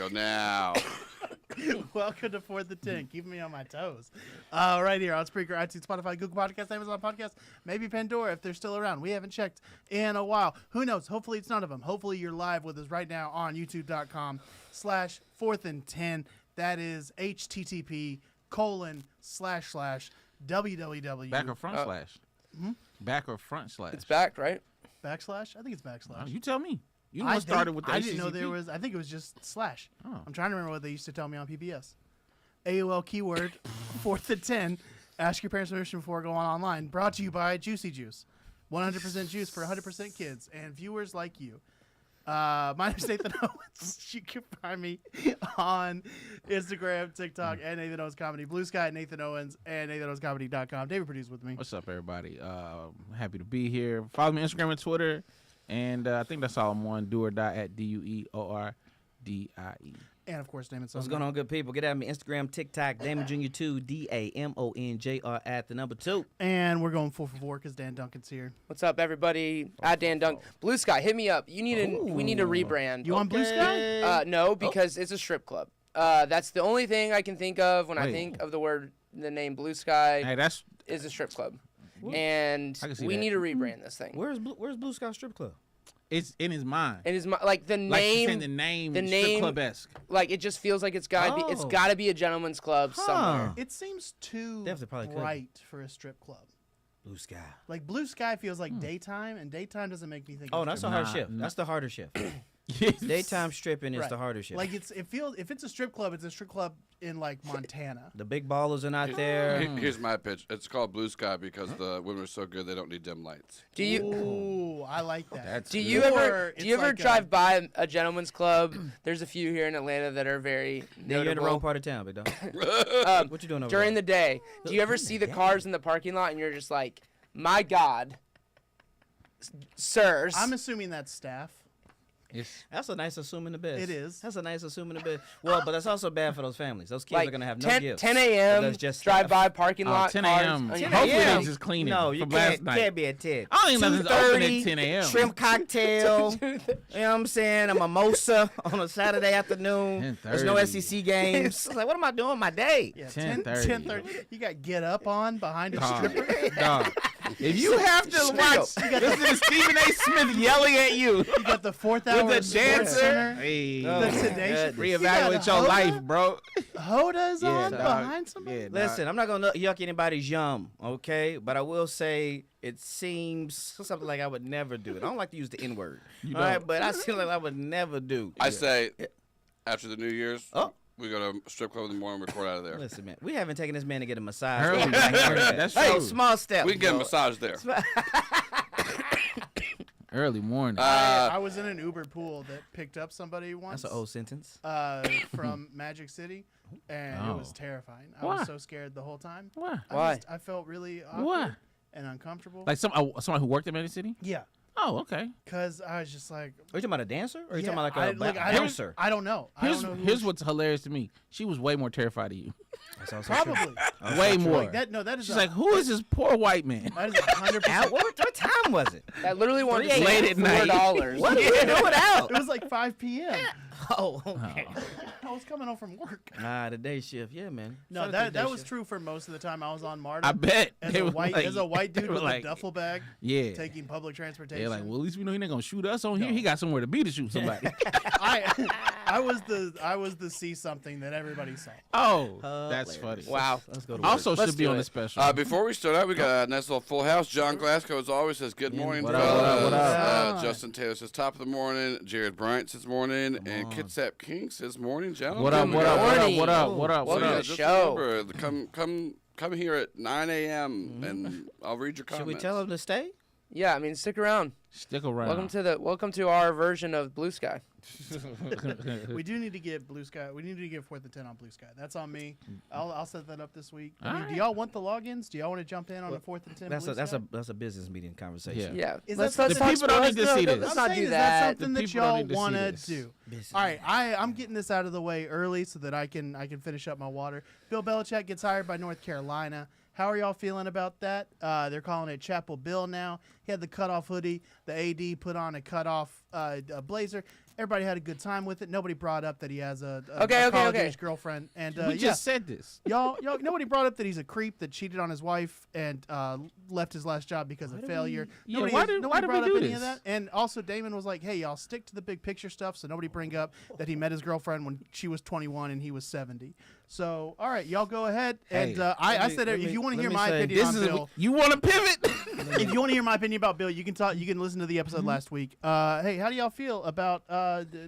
go now. Welcome to 4th and 10. Keeping me on my toes. Right here on Spreaker, iTunes, Spotify, Google Podcasts, Amazon Podcasts, maybe Pandora if they're still around. We haven't checked in a while. Who knows? Hopefully it's none of them. Hopefully you're live with us right now on youtube.com/4th and 10. That is http://www. Back or front slash? Back or front slash? It's back, right? Backslash? I think it's backslash. You tell me. You know, started with the I didn't know HTTP. there was. I think it was just slash. Oh. I'm trying to remember what they used to tell me on PBS. AOL keyword 4th and 10. Ask your parents' permission before going online. Brought to you by Juicy Juice. 100% juice for 100% kids and viewers like you. My name's Nathan Owens. You can find me on Instagram, TikTok, and Nathan Owens Comedy. Blue Sky, Nathan Owens, and NathanOwensComedy.com. David Perdue's with me. What's up, everybody? Happy to be here. Follow me on Instagram and Twitter. And I think that's all I'm on. Do or die at DUEORDIE. And, of course, Damon. What's going on, good people? Get at me. Instagram, TikTok, Damon Jr. 2, DAMONJR at the number 2. And we're going 4 for 4 because Dan Duncan's here. What's up, everybody? Dan Dunk. Blue Sky, hit me up. We need a rebrand. You want Blue Sky? No, because it's a strip club. That's the only thing I can think of when I think of the name Blue Sky. Hey, is a strip club. And we need to rebrand this thing. Where's Blue Sky Strip Club? It's in his mind. It is like the name. The name strip club-esque. Like it just feels like it's got to be a gentleman's club somewhere. It seems too probably bright for a strip club. Blue Sky. Like Blue Sky feels like daytime, and daytime doesn't make me think. Oh, of that's a strip hard club. shift. That's the harder shift. Yes. Daytime stripping is Right. the harder shift. Like if it's a strip club, it's a strip club in like Montana. The big ballers are not there. Here's my pitch. It's called Blue Sky because the women are so good they don't need dim lights. Do you? Ooh, I like that. Do you ever drive by a gentleman's club? There's a few here in Atlanta that are very You're in the wrong part of town, big dog. What you doing over during there? the day? Do you ever see the cars in the parking lot and you're just like, my God, sirs? I'm assuming that's staff. That's a nice assuming the best. It is. That's a nice assuming the best. Well, but that's also bad for those families. Those kids like are going to have no 10, gifts. 10 a.m. That's just drive stuff. by parking lot. 10 cars. a.m. I mean, Hopefully a.m. they just cleaning No, you from last night. can't be at 10. I don't even know if it's open at 2:30, 10 a.m. Shrimp cocktail. You know what I'm saying? A mimosa on a Saturday afternoon. There's no 10:30. SEC games. I was like, what am I doing with my day? Yeah, 10:30. 10:30. You got Get Up on behind a stripper. Dog. If you have to watch, listen to Stephen A. Smith yelling at you You got the 4th hour with the Sports dancer. Center. Hey, The Today Show. reevaluate your Hoda? life, bro. Hoda's Yeah, on dog. behind somebody. Yeah, dog. Listen, I'm not going to yuck anybody's yum, okay? But I will say it seems something like I would never do it. I don't like to use the N-word. You All right, don't. but I feel like I would never do. I say, after the New Year's, Oh. we go to a strip club in the morning, record out of there. Listen, man, we haven't taken this man to get a massage. Early, that's Hey, true. small step. We can get a bro. massage there. Early morning. I was in an Uber pool that picked up somebody once. That's an old sentence. From Magic City, and it was terrifying. I Why? was so scared the whole time. Why? Why? I felt really awkward Why? and uncomfortable. Like someone who worked at Magic City? Yeah, Oh, okay. because I was just like, Are you talking about a dancer? Or are you yeah, talking about like a I don't- bouncer? I don't know. I don't know who Here's what's hilarious to me. She was way more terrified of you. That's also true. probably Way more. Like that. No, that is. She's like, who is this poor white man? That is 100%. Out? What time was it? That literally wanted to 3 Late say at night. $4. What are you doing out? It was like 5 p.m. Oh, okay. I was coming home from work. Nah, the day shift. Yeah, man. No, Shout out to the that day was shift. true for most of the time I was on MARTA. I bet. As They a were white like- as a white they dude were with like, a duffel bag, Yeah. taking public transportation. They're like, well, at least we know he's not gonna shoot us on here. He got somewhere to be to shoot somebody. I was the see something that everybody saw. Oh, that's funny. Wow. Let's go to Also Let's should be do on it. the special. Before we start out, we got a nice little full house. John Glasgow, as always, says good morning, What up, fellas. what up? Justin Taylor says top of the morning. Jared Bryant says morning. And Kitsap King says morning, gentlemen. What up? What up? What up? What up? What up? So, What yeah, up? the just show. remember, come here at 9 a.m. and I'll read your Should comments. we tell him to stay? Yeah, I mean, stick around. Stick around. Welcome to our version of Blue Sky. We do need to get Blue Sky. We need to get 4th and 10 on Blue Sky. That's on me. I'll set that up this week. I mean, Alright. do y'all want the logins? Do y'all want to jump in on a 4th and 10? Blue Sky? That's a business meeting conversation. Yeah. Is let's that let's something- talk The people don't sports. need to see No, this. Let's I'm not saying, do is that. something The that people don't y'all need to see want to this. do? Business. All right, I'm getting this out of the way early so that I can finish up my water. Bill Belichick gets hired by North Carolina. How are y'all feeling about that? They're calling it Chapel Bill now. He had the cutoff hoodie. The AD put on a cutoff blazer. Everybody had a good time with it. Nobody brought up that he has a Okay. college-age girlfriend. And We just said this. y'all, nobody brought up that he's a creep that cheated on his wife and left his last job because of failure. Yeah, Nobody, why did nobody we brought do up any of this? that. And also, Damon was like, "Hey, y'all, stick to the big picture stuff." So nobody bring up that he met his girlfriend when she was 21 and he was 70. So, all right, y'all go ahead. And Hey, I said, if you want to hear my opinion This on is Bill, you want to pivot? if you want to hear my opinion about Bill, you can talk. You can listen to the episode last week. Hey, how do y'all feel about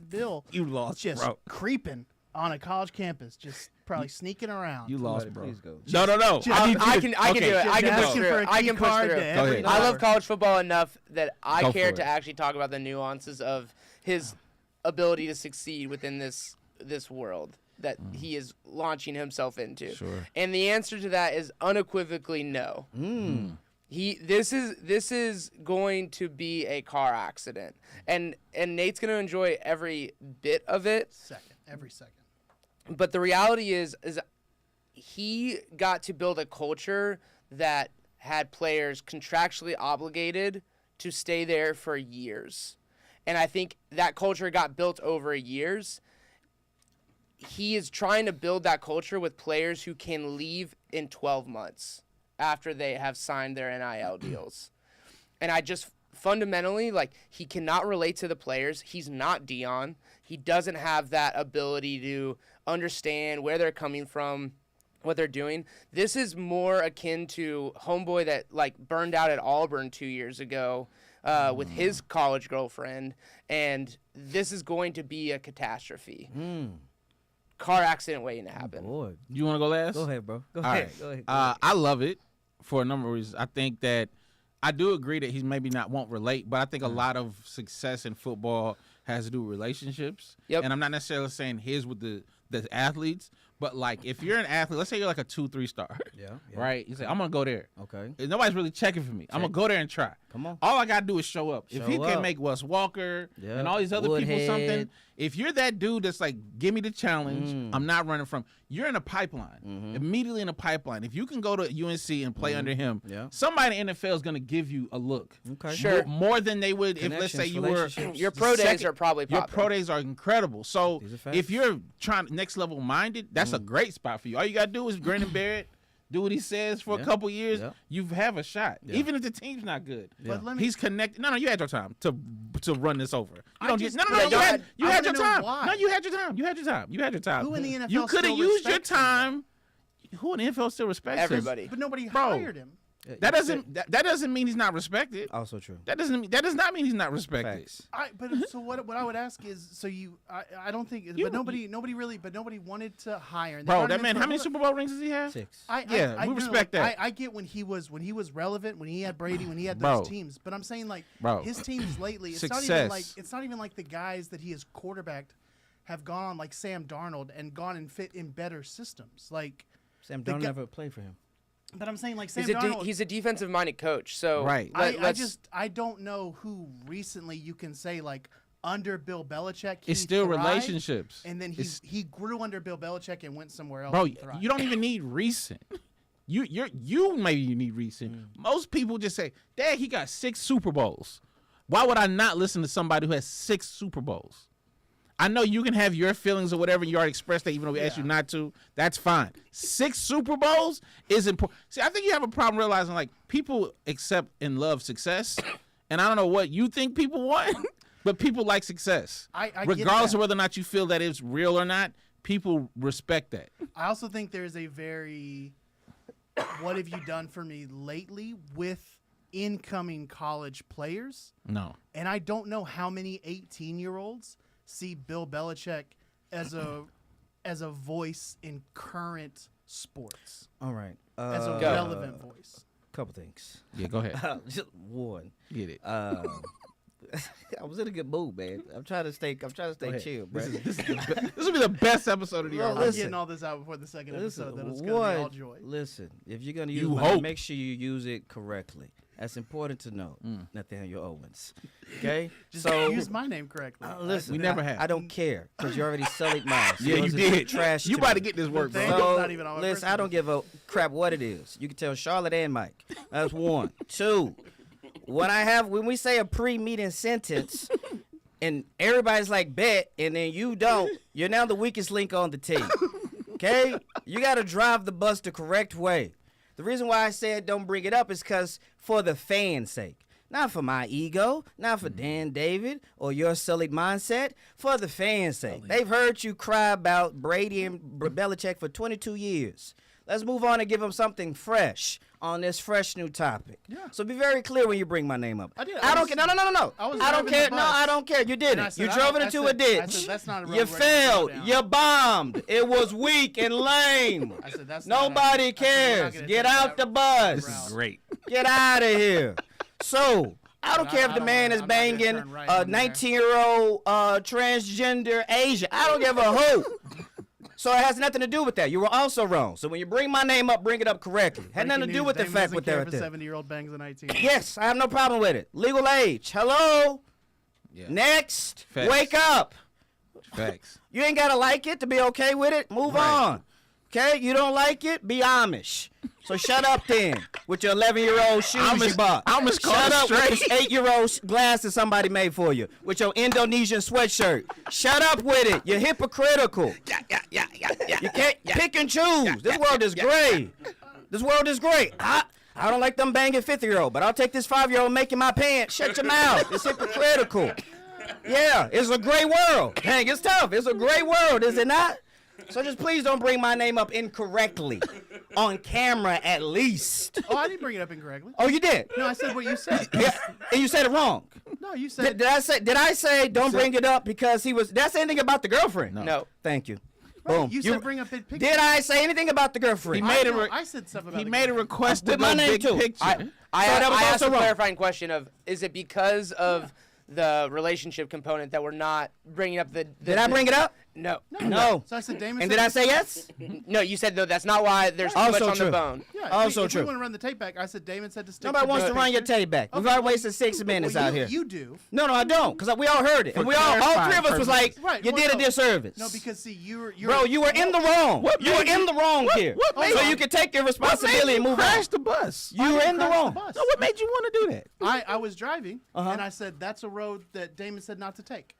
Bill? You lost, Just bro. creeping on a college campus, just probably sneaking around. You lost, Somebody bro. please go. No. I can do it. I can Just push asking through for it. a I key can push card through to it. Go every ahead. I love number. college football enough that I Go care for to it. actually talk about the nuances of his ability to succeed within this world that he is launching himself into. Sure. And the answer to that is unequivocally no. This is going to be a car accident. And Nate's going to enjoy every bit of it. Every second. But the reality is he got to build a culture that had players contractually obligated to stay there for years. And I think that culture got built over years. He is trying to build that culture with players who can leave in 12 months after they have signed their NIL deals. And I just fundamentally, he cannot relate to the players. He's not Dion. He doesn't have that ability to understand where they're coming from, what they're doing. This is more akin to homeboy that burned out at Auburn 2 years ago with his college girlfriend, and this is going to be a catastrophe. Car accident waiting to happen. Boy, You want to go last? go ahead, bro. Go All ahead. right. Go ahead. I love it for a number of reasons. I think that I do agree that he's maybe won't relate, but I think a lot of success in football has to do with relationships. Yep. And I'm not necessarily saying his with the athletes, but if you're an athlete, let's say you're a 2-3 star, Yeah. right? You say, I'm going to go there. Okay. If nobody's really checking for me. I'm going to go there and try. Come on. All I got to do is show up. If he Show can up. make Wes Walker Yeah. and all these other people Woodhead. something, if you're that dude that's give me the challenge, I'm not running from, you're in a pipeline, immediately in a pipeline. If you can go to UNC and play under him, Yeah. somebody in the NFL is going to give you a look. Okay. Sure. More than they would if, let's say, Connections, you were. relationships. Your pro days second- are probably Your popping. pro days are incredible. So These are facts. if you're trying next level minded, that's a great spot for you. All you got to do is grin and bear it. Do what he says for a Yeah. couple years. Yeah. You have a shot, Yeah. even if the team's not good. But let me. He's connected. No, you had your time to run this over. You I don't just- get, no. Yeah, You had I your wanna know time. why. No, you had your time. You had your time. You had your time. Who in the NFL You could have still used your respects him, time. Who in the NFL still respects him? Everybody. But nobody Bro. hired him. That doesn't mean he's not respected. Also true. That does not mean he's not respected. Facts. But so what I would ask is, so I don't think, but nobody wanted to hire. And they Bro, brought that him in man, for- how many Super Bowl rings does he have? 6. Yeah, we respect that. I get when he was relevant, when he had Brady, when he had Bro. those teams. But I'm saying Bro. his teams lately, it's Success. not even like the guys that he has quarterbacked have gone on like Sam Darnold and gone and fit in better systems. Sam the Darnold guy- never played for him. But I'm saying Sam He's Darnold. he's a defensive minded coach. So Right. I don't know who recently you can say under Bill Belichick. It's he still thrived, relationships. And then he grew under Bill Belichick and went somewhere else. Bro, and thrived. you don't even need recent. You maybe you need recent. Most people just say, "Dad, he got 6 Super Bowls." Why would I not listen to somebody who has 6 Super Bowls? I know you can have your feelings or whatever. You already expressed that, even though we asked you not to. That's fine. 6 Super Bowls is important. See, I think you have a problem realizing people accept and love success, and I don't know what you think people want, but people like success. I get Regardless that. of whether or not you feel that it's real or not, people respect that. I also think there's a very what have you done for me lately with incoming college players? No. And I don't know how many 18-year-olds see Bill Belichick as a voice in current sports, All right. as a Go. relevant voice. Couple things. Yeah, go ahead. Just one. Get it. I was in a good mood, man. I'm trying to stay chill, bro. This will be the best episode of the year. Well, I'm listen. getting all this out before the second episode. That it's Listen, going to be all joy. listen, if you're gonna use You money, hope. make sure you use it correctly. That's important to know. Nathaniel Owens. Okay? Just so use my name correctly. listen, We never have. I don't care because you already sullied mine. So Yeah, you it's did. Trash. You to about me. to get this work, bro. Thank you. So, Not even on my listen, personal. I don't give a crap what it is. You can tell Charlotte and Mike. That's one. Two, when we say a pre-meeting sentence, and everybody's like, bet, and then you don't, you're now the weakest link on the team. Okay? You got to drive the bus the correct way. The reason why I said don't bring it up is because for the fans' sake. Not for my ego, not for Dan David or your sullied mindset, for the fans' sake. They've heard you cry about Brady and Belichick for 22 years. Let's move on and give them something fresh on this fresh new topic. Yeah. So be very clear when you bring my name up. I did. I don't care. No. I don't care. No, I don't care. You did And I it. said, You drove it I into said- a ditch. I said, that's not a road You we're gonna failed. go down. You bombed. It was weak and lame. I said, that's not Nobody I said, we're not cares. gonna Get take out that the bus. This is great. Get out of here. So, I don't I- care if I the don't man wanna- is I'm not gonna banging turn right a on there. 19-year-old transgender Asian. I don't give a hoot. So it has nothing to do with that. You were also wrong. So when you bring my name up, bring it up correctly. Had nothing to do with the fact what they're a 70-year-old bangs a 19. Yes, I have no problem with it. Legal age. Hello. Yeah. Next. Facts. Wake up. Facts. You ain't gotta like it to be okay with it. Move on. Okay? You don't like it? Be Amish. So shut up then with your 11-year-old shoes you bought. Amish call Shut it up straight. with this 8-year-old glasses somebody made for you with your Indonesian sweatshirt. Shut up with it. You're hypocritical. You can't pick and choose. This world is great. This world is great. I don't like them banging 50-year-old, but I'll take this 5-year-old making my pants. Shut your mouth. It's hypocritical. Yeah, it's a great world. Dang, it's tough. It's a great world, is it not? So just please don't bring my name up incorrectly. On camera, at least. Oh, I didn't bring it up incorrectly. Oh, you did? No, I said what you said. Yeah, and you said it wrong. No, you said. Did I say don't bring it up because he was... Did I say anything about the girlfriend? No. Thank you. Right, Boom. You said bring up big picture. Did I say anything about the girlfriend? He made I, a re- I said stuff about He the made a girlfriend. request to With go my name big too. picture. I So that was asked also a wrong. clarifying question of, is it because of the relationship component that we're not bringing up the Did I bring it up? No. No. So I said Damon. And said did I say yes? No, you said, though, that's not why there's too Also much on true. the bone. Yeah. Also if we true. want to run the tape back, I said Damon said to stick. Nobody to wants big to run your picture. tape back. We've Okay, already well, wasted 6 minutes well, out here. You do. No, I don't, because we all heard it. And For we all three of clarifying us was like, Right, you well, did a no. disservice. No, because see, you're. Bro, you were in the wrong. What You were made in you- the wrong here. what made So you- you can take your What made responsibility you and move crash on. the bus? You were in the crashed wrong. bus. No, what made you want to do that? I was driving Uh-huh. and I said that's a road that Damon said not to take,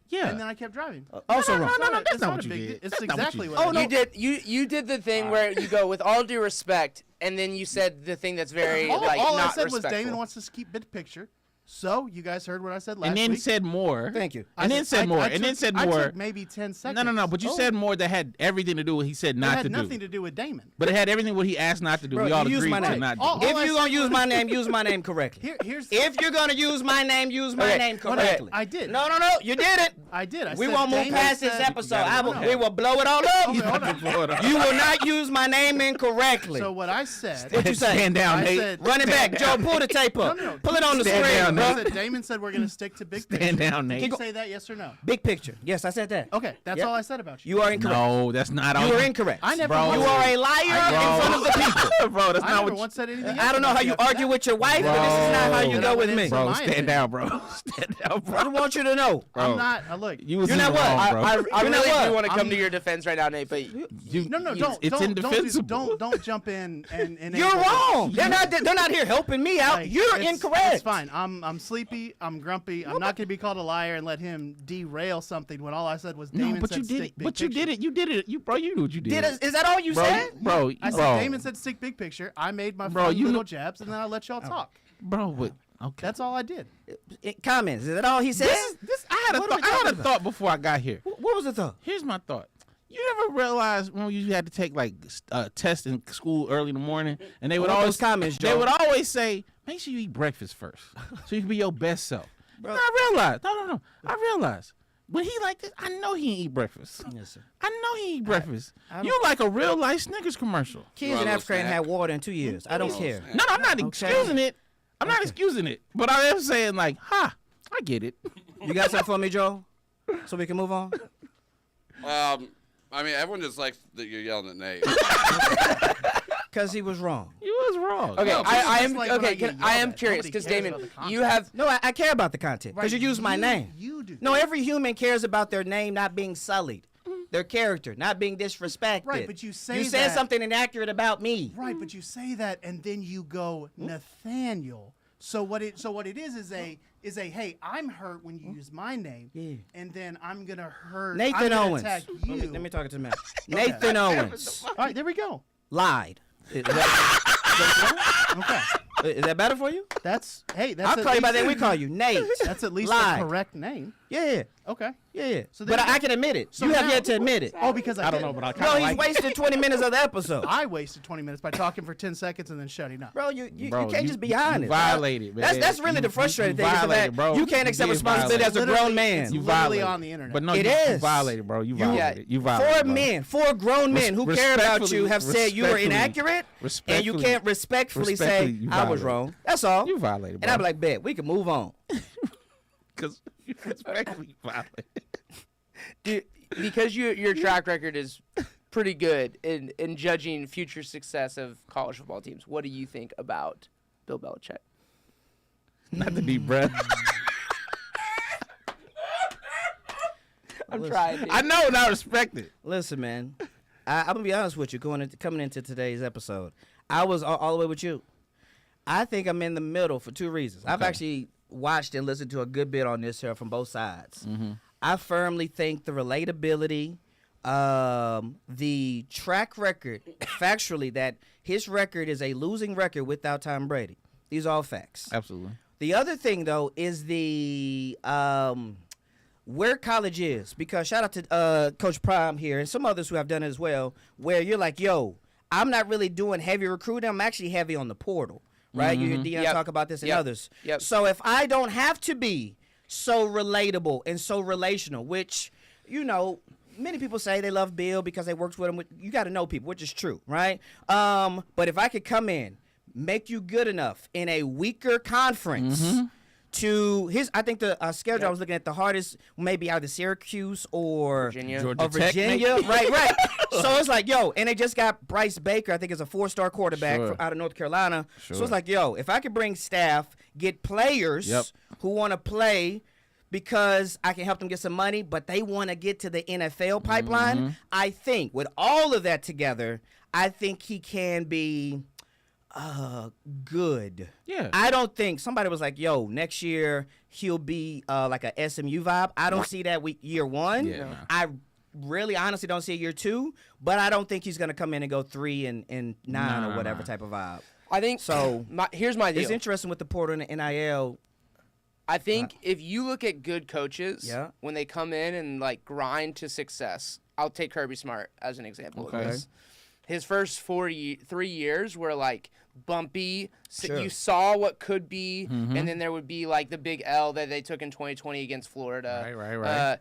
Yeah. and then I kept driving. Also wrong. no, It's that's not a what you big did. It's That's not what exactly you what. did. I You did you did the thing where you go with all due respect, and then you said the thing that's very all like all I not said was respectful. Damon wants to keep big picture. So you guys heard what I said last and then week. said more. Thank you. I And then said more. I And then took- said I more. took maybe 10 seconds. No. But you said more that had everything to do with what he said It not had to nothing do. to do with Damon. But it had everything what he asked not to do. Bro, We all you used agreed my to name. not do. All If I you're going said to use was- my name, use my name correctly. Here's If you're going to use my name, use my Okay, name what correctly. I did. No, you didn't. I did. I We said won't move Damon past this said- episode. gotta We will blow it all up. Okay, hold on. You will not use my name incorrectly. So what I said. What you say? Stand down, I Nate. said- Run it back. Joe, pull the tape up. No. Pull it on the Stand screen, down, bro. I said Damon said we're gonna stick to big picture. Stand down, Did Nate. you say that? Yes or no? Big picture. Yes, I said that. Okay, that's Yep. all I said about you. You are incorrect. No, that's not all. You are incorrect. I never. Bro. once You said- are a liar in front of the people. Bro, that's I not never what you... once said anything. I don't know how you argue with your wife, but this is not how you Bro. go with me. Bro, my stand opinion. down, bro. Stand down, bro. I want you to know. Bro. I'm not. Look. You was You're in not the what? wrong, bro. I You know really what? do want to come I'm- to your defense right now, Nate, but You- No, it's don't indefensible. don't jump in and. You're wrong. They're not here helping me out. Like, You're it's- incorrect. It's fine. I'm sleepy. I'm grumpy. I'm not gonna be called a liar and let him derail something when all I said was Damon No, but said you did stick it. big But you picture. did it. You did it. You knew what you did. Is that all you bro, said? bro, I said bro, Damon said stick big picture. I made my Bro, fun you little know- jabs and then I let y'all talk. bro. But okay. That's all I did. Comments. Is that all he said? I had a What thought. are we I had a talking about? thought before I got here. What was the thought? Here's my thought. You never realized when you had to take like tests in school early in the morning, and they would What always those comments, They Joe? would always say, "Make sure you eat breakfast first, so you can be your best self." And I realized. No. I realized when he like this, I know he ain't eat breakfast. Yes, sir. I know he eat breakfast. don't- You like a real life Snickers commercial. Kids want in a little Africa ain't snack? had water in 2 years. I don't care. snack? No, I'm not excusing it. I'm not excusing it. But I am saying like, I get it. You got something for me, Joe? So we can move on? I mean, everyone just likes that you're yelling at Nate. Because he was wrong. You was wrong. okay, No, but I it's am just like when I okay. get Can, I yelled am at. curious Nobody because cares Damon, about the you content. have No, I care about the content. Because you use my name. You do. No, every human cares about their name not being sullied. Their character, not being disrespected. Right, but you say You said that- something inaccurate about me. Right, but you say that and then you go Nathaniel. So what it is is hey, I'm hurt when you use my name, and then I'm gonna hurt Nathan I'm gonna Owens. attack you. Let me talk to the man. Nathan Owens All right, there we go. lied. Is that, Okay, is that better for you? that's I'll at call you by least- that. We call you Nate. That's at least Lied. the correct name. Yeah. Okay. Yeah. So But then- I can admit it. so You have now- yet to admit it. Oh, because I I don't did. know, but I kind No, of he's like wasted 20 minutes of the episode. I wasted 20 minutes by talking for 10 seconds and then shutting up. Bro, you Bro, can't you- just be you honest. violated, man. That's really the frustrating thing. Is the violated, fact bro. you can't You accept did responsibility as a Literally, grown man. it's You literally violated. on the internet. But no, It you is. violated, bro. You violated. You Four violated. bro. men, four grown men who care about you have said you were respectfully- inaccurate, and you can't respectfully say, respectfully, you I was violated. wrong. That's all. You violated, bro. And I'd be like, bet, we can move on. because you respectfully violated. Dude, because your track record is pretty good in judging future success of college football teams. What do you think about Bill Belichick? Not the deep breath. I'm trying. Dude. I know, and I respect it. Listen, man, I'm going to be honest with you coming into today's episode. I was all the way with you. I think I'm in the middle for two reasons. I've actually watched and listened to a good bit on this here from both sides. I firmly think the relatability, the track record, factually, that his record is a losing record without Tom Brady. These are all facts. Absolutely. The other thing, though, is the where college is. Because shout out to Coach Prime here and some others who have done it as well, where you're like, yo, I'm not really doing heavy recruiting. I'm actually heavy on the portal. Right? You hear Deion talk about this and others. So if I don't have to be so relatable and so relational, which, many people say they love Bill because they worked with him. You got to know people, which is true, right? But if I could come in, make you good enough in a weaker conference to I think the schedule I was looking at, the hardest maybe either Syracuse or Virginia. Georgia Tech, Virginia. Right. So it's like, yo, and they just got Bryce Baker, I think is a 4-star quarterback Sure. out of North Carolina. Sure. So it's like, yo, if I could bring staff, get players who want to play because I can help them get some money, but they want to get to the NFL pipeline, I think with all of that together, I think he can be good. Yeah. I don't think somebody was like, yo, next year he'll be like a SMU vibe. I don't see that year one. Yeah. I really honestly don't see it year two, but I don't think he's going to come in and go 3-9 or whatever type of vibe. I think So, here's my deal. It's interesting with the portal and the NIL. I think if you look at good coaches, Yeah. when they come in and like grind to success, I'll take Kirby Smart as an example of Okay. this. His first 3 years were like bumpy. So Sure. you saw what could be, and then there would be like the big L that they took in 2020 against Florida. Right.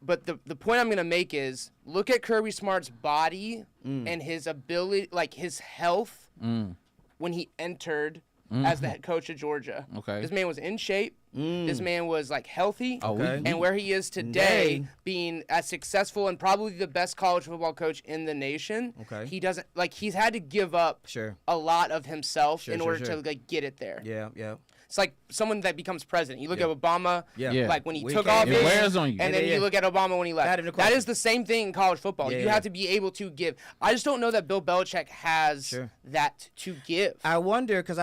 But the point I'm gonna make is look at Kirby Smart's body and his ability, like his health when he entered as the head coach of Georgia. Okay. This man was in shape. This man was like healthy. Okay. And where he is today, being as successful and probably the best college football coach in the nation, Okay. he doesn't like he's had to give up Sure. a lot of himself Sure, in sure, order sure. to like get it there. Yeah. It's like someone that becomes president. You look at Obama, Yeah. like when he We took can't- office, It wears on you. and then Yeah. you look at Obama when he Not left. even a That question. is the same thing in college football. Yeah, You yeah. have to be able to give. I just don't know that Bill Belichick has Sure. that to give. I wonder because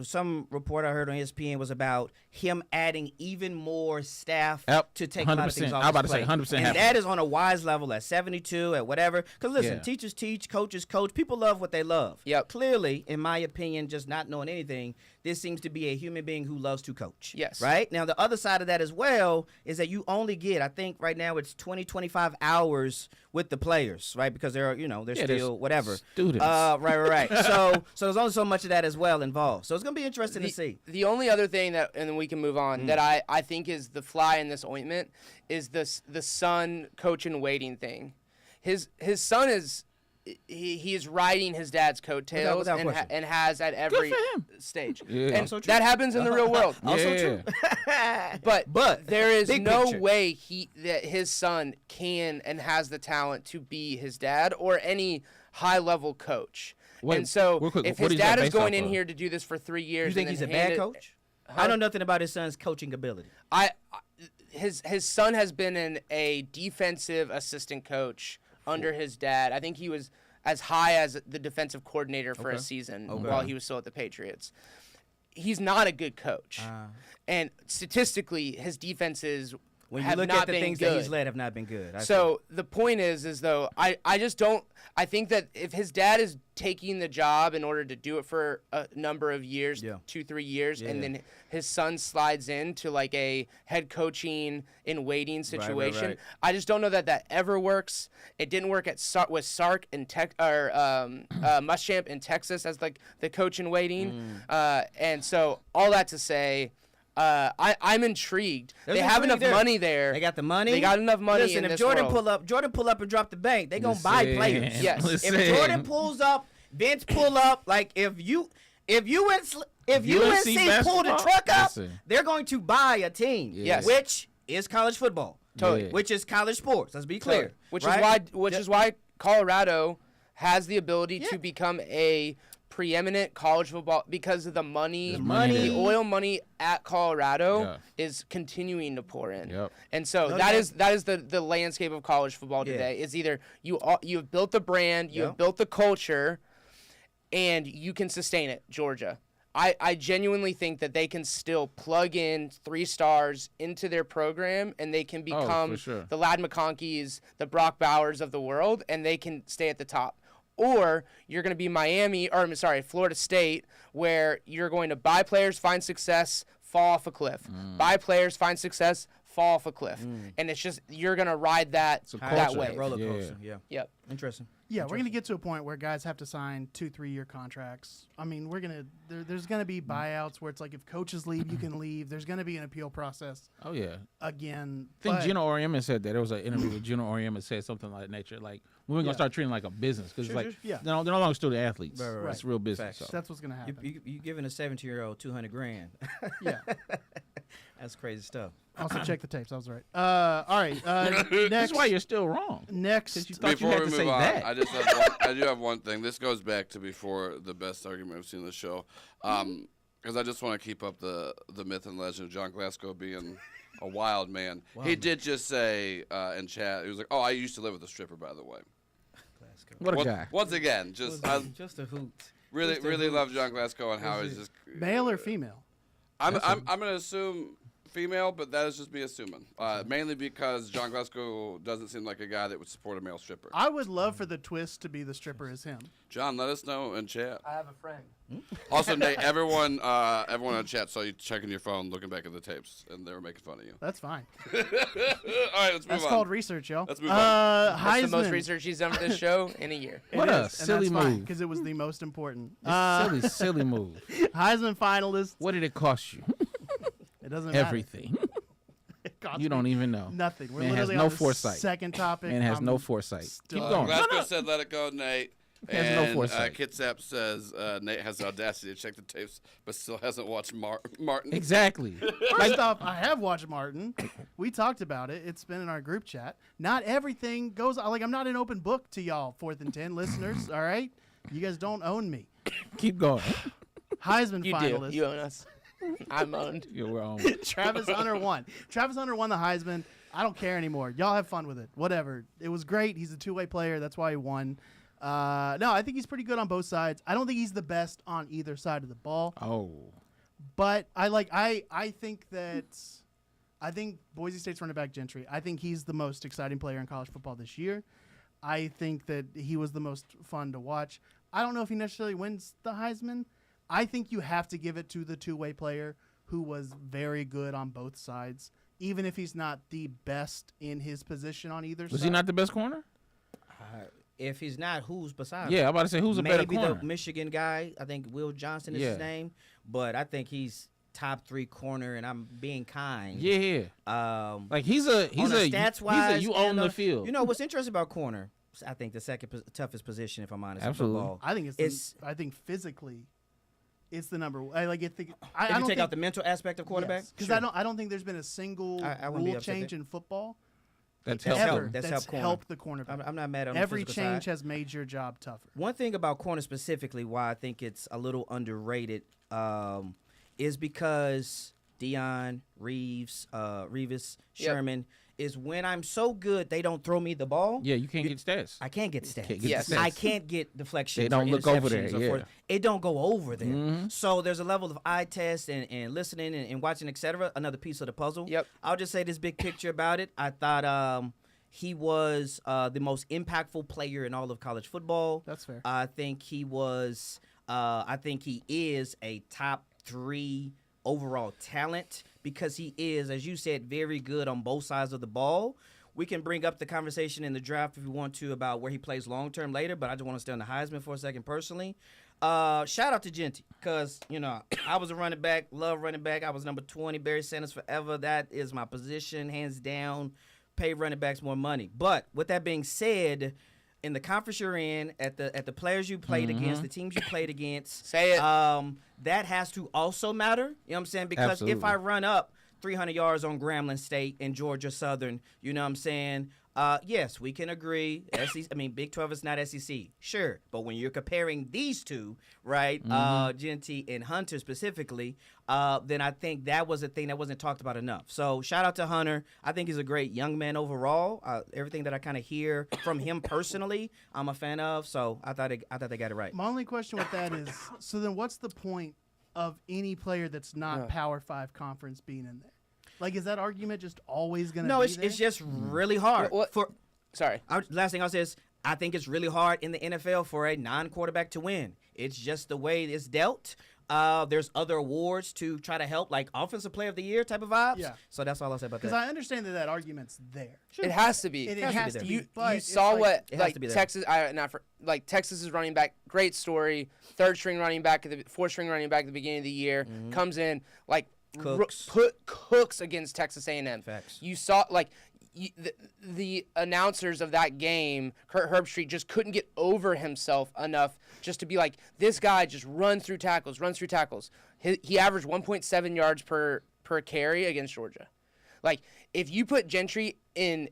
some report I heard on ESPN was about him adding even more staff Yep, to take a lot of things 100%. off I'm about his to say plate. 100% And happen. that is on a wise level at 72, at whatever. Because listen, Yeah. teachers teach, coaches coach. People love what they love. Yep. Clearly, in my opinion, just not knowing anything, this seems to be a human being who loves to coach. Yes. Right? Now, the other side of that as well is that you only get, I think right now it's 25 hours with the players, right? Because they're there's still whatever. students. Right. So there's only so much of that as well involved. So it's going to be interesting to see. The only other thing that, and then we can move on, that I think is the fly in this ointment is the son coach in waiting thing. His son is he is riding his dad's coattails Without question. and has at every for him. stage. Yeah. And Also true. that happens in the real world. Also Yeah. true. But there is big no picture. way that his son can and has the talent to be his dad or any high level coach. Wait, and so real quick, if what his is that dad is based going off in of? here to do this for 3 years, You think and he's a then bad hand it- coach? I know nothing about his son's coaching ability. His son has been a defensive assistant coach under his dad. I think he was as high as the defensive coordinator for a season while he was still at the Patriots. he's not a good coach. And statistically, his defenses When you have look not at the been things good. that he's led have not been good. So the point is though, I just don't. I think that if his dad is taking the job in order to do it for a number of years, 2-3 years, and then his son slides into like a head coaching in waiting situation, right. I just don't know that ever works. It didn't work with Sark and Muschamp in Texas as like the coach in waiting, and so all that to say. I'm intrigued. They have enough money there. They got the money. They got enough money. Listen, in if this Jordan world. pull up and drop the bank, they gonna buy players. Yes. Listen. If Jordan pulls up, Vince pull up. Like if UNC pull the truck up, they're going to buy a team. Yes. Which is college football. Totally. Which is college sports. Let's be clear. Which right? is why Colorado has the ability to become a preeminent college football because of the money, the oil money at Colorado is continuing to pour in. Yep. And so that is the landscape of college football today. Is either you've built the brand, you have built the culture, and you can sustain it, Georgia. I genuinely think that they can still plug in 3 stars into their program and they can become the Ladd McConkeys, the Brock Bowers of the world, and they can stay at the top. Or you're going to be Florida State, where you're going to buy players, find success, fall off a cliff. Buy players, find success, fall off a cliff. And it's just you're going to ride that wave. Roller coaster. Yeah. Yep. Interesting. Yeah, we're gonna get to a point where guys have to sign 2-3 year contracts. I mean, there's gonna be buyouts where it's like if coaches leave, you can leave. There's gonna be an appeal process. Oh yeah. Again, I think Gino Auriemma said that. There was an interview with Gino Auriemma said something like that nature. Like we're gonna start treating it like a business because they're no longer student athletes. Right. It's real business. So. That's what's gonna happen. You giving a 17-year-old $200,000. Yeah. That's crazy stuff. Also, check the tapes. I was right. All right. Next. That's why you're still wrong. Next. You thought Before you had we to move say on, that. I do have one thing. This goes back to before the best argument I've seen in the show. Because I just want to keep up the myth and legend of John Glasgow being a wild man. He did just say in chat, he was like, "Oh, I used to live with a stripper, by the way." What a guy. Once again, just a hoot. really love John Glasgow and how he's just Male or female? I'm gonna assume female, but that is just me assuming. Mainly because John Glasgow doesn't seem like a guy that would support a male stripper. I would love for the twist to be the stripper is him. John, let us know in chat. I have a friend. Also, Nate, everyone in chat saw you checking your phone, looking back at the tapes, and they were making fun of you. That's fine. All right, let's move That's on. called research, yo. Let's move on. Heisman. That's the most research he's done for this show in a year. What a silly move. Because it was the most important. Silly move. Heisman finalists. What did it cost you? It doesn't matter. Everything. It cost You me don't even know. nothing. We're Man has literally no on the foresight. second topic. Man has I'm no foresight. still- Keep going. Glasgow said, "Let it go, Nate." He has no foresight. Kitsap says Nate has the audacity to check the tapes, but still hasn't watched Martin. Exactly. First off, I have watched Martin. We talked about it. It's been in our group chat. Not everything goes like I'm not an open book to y'all 4th and 10 listeners. All right, you guys don't own me. Keep going. Heisman You finalist. do. You own us. I'm owned. You're wrong. Travis Hunter won. Travis Hunter won the Heisman. I don't care anymore. Y'all have fun with it. Whatever. It was great. He's a 2-way player. That's why he won. No, I think he's pretty good on both sides. I don't think he's the best on either side of the ball. Oh. But I think Boise State's running back Gentry. I think he's the most exciting player in college football this year. I think that he was the most fun to watch. I don't know if he necessarily wins the Heisman. I think you have to give it to the 2-way player who was very good on both sides, even if he's not the best in his position on either side. Was he not the best corner? If he's not, who's beside him? Yeah, I'm about to say who's a better Maybe corner. the Michigan guy. I think Will Johnson is his name. But I think he's top 3 corner, and I'm being kind. Yeah. Like he's a stats wise, you own the field. You know what's interesting about corner? I think the second toughest position, if I'm honest. Absolutely. In football. I think I think physically, it's the number. I if don't you take think, out the mental aspect of quarterback, because I don't think there's been a single I wouldn't be rule upset change there. in football That's That's helpful. helped. That's helped corner. helped the cornerback. I'm not mad on Every the physical change side. has made your job tougher. One thing about corner specifically, why I think it's a little underrated, is because Dion, Reeves, Sherman, is when I'm so good they don't throw me the ball. Yeah, you can't get stats. I can't get stats. Can't get Yes. the stats. I can't get deflections. They don't or look over there, interceptions or yeah. it don't go over there. Mhm. So there's a level of eye test and listening and watching, etc. Another piece of the puzzle. Yep. I'll just say this big picture about it. I thought he was the most impactful player in all of college football. That's fair. I think he was. I think he is a top 3 overall talent because he is, as you said, very good on both sides of the ball. We can bring up the conversation in the draft if we want to about where he plays long term later, but I just want to stay on the Heisman for a second personally. Shout out to Genty because, I was a running back, love running back. I was number 20, Barry Sanders forever. That is my position, hands down. Pay running backs more money. But with that being said, in the conference you're in, at the players you played against, the teams you played against, Say it. that has to also matter. You know what I'm saying? Because if Absolutely. I run up 300 yards on Grambling State and Georgia Southern, you know what I'm saying? Yes, we can agree. Big 12 is not SEC, sure. But when you're comparing these two, right, Genty and Hunter specifically, then I think that was a thing that wasn't talked about enough. So shout out to Hunter. I think he's a great young man overall. Everything that I kind of hear from him personally, I'm a fan of. So I thought they got it right. My only question with that is, so then what's the point of any player that's not Power 5 conference being in there? Like, is that argument just always going to No, be it's there? just really hard. What- Sorry. Last thing I'll say is I think it's really hard in the NFL for a non-quarterback to win. It's just the way it's dealt. There's other awards to try to help, like Offensive Player of the Year type of vibes. Yeah. So that's all I'll say about that. Because I understand that argument's there. It has to be. It has to has be to there. be. But You it's saw like- what It has like to be there. Texas. Texas's running back. Great story. 3rd string running back, 4th string running back at the beginning of the year comes in like Cooks. cooks against Texas A&M. Facts. You saw the announcers of that game, Kurt Herbstreit, just couldn't get over himself enough just to be like, this guy just runs through tackles. He averaged 1.7 yards per carry against Georgia. Like, if you put Gentry in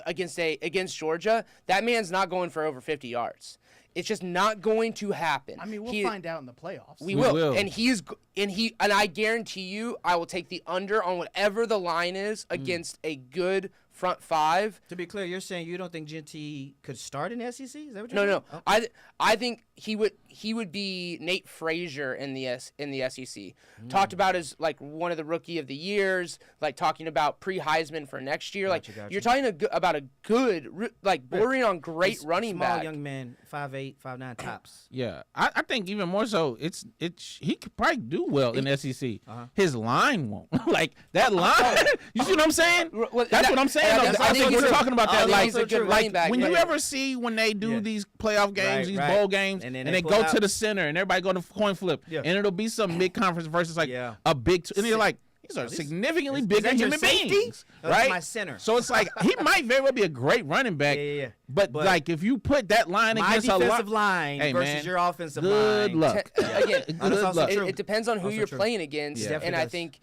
against Georgia, that man's not going for over 50 yards. It's just not going to happen. I mean, we'll find out in the playoffs. We We will. will. And I guarantee you, I will take the under on whatever the line is against a good front 5. To be clear, you're saying you don't think Genty could start in the SEC? Is that what No. you're saying? Oh. I think he would be Nate Frazier in the SEC. Talked about as like one of the rookie of the years, like talking about pre-Heisman for next year. Gotcha. You're talking about a good, like bordering on great He's running small back. young man, 5'8", 5'9", tops. Yeah, I think even more so, he could probably do well in SEC. His line won't. Like that line, you see what I'm saying? Well, That's what I'm saying. I though. think I think he's we're a- talking about I that. think Like, he's a good running back, when but- you ever see when they do Yeah. these playoff games, these Right. bowl games, And and, then they they go pull to out. the center and everybody go to coin flip, Yeah. and it'll be some mid-conference versus like Yeah. a big, and you're like, these are significantly bigger that your human safety? beings, No, that's right? my center. So it's like he might very well be a great running back. Yeah. But like if you put that line My against a defensive lot, line Hey, versus man, your offensive good line. luck. Again, That's also luck. true. It depends on who Also you're true. playing against, Yeah. and I Definitely think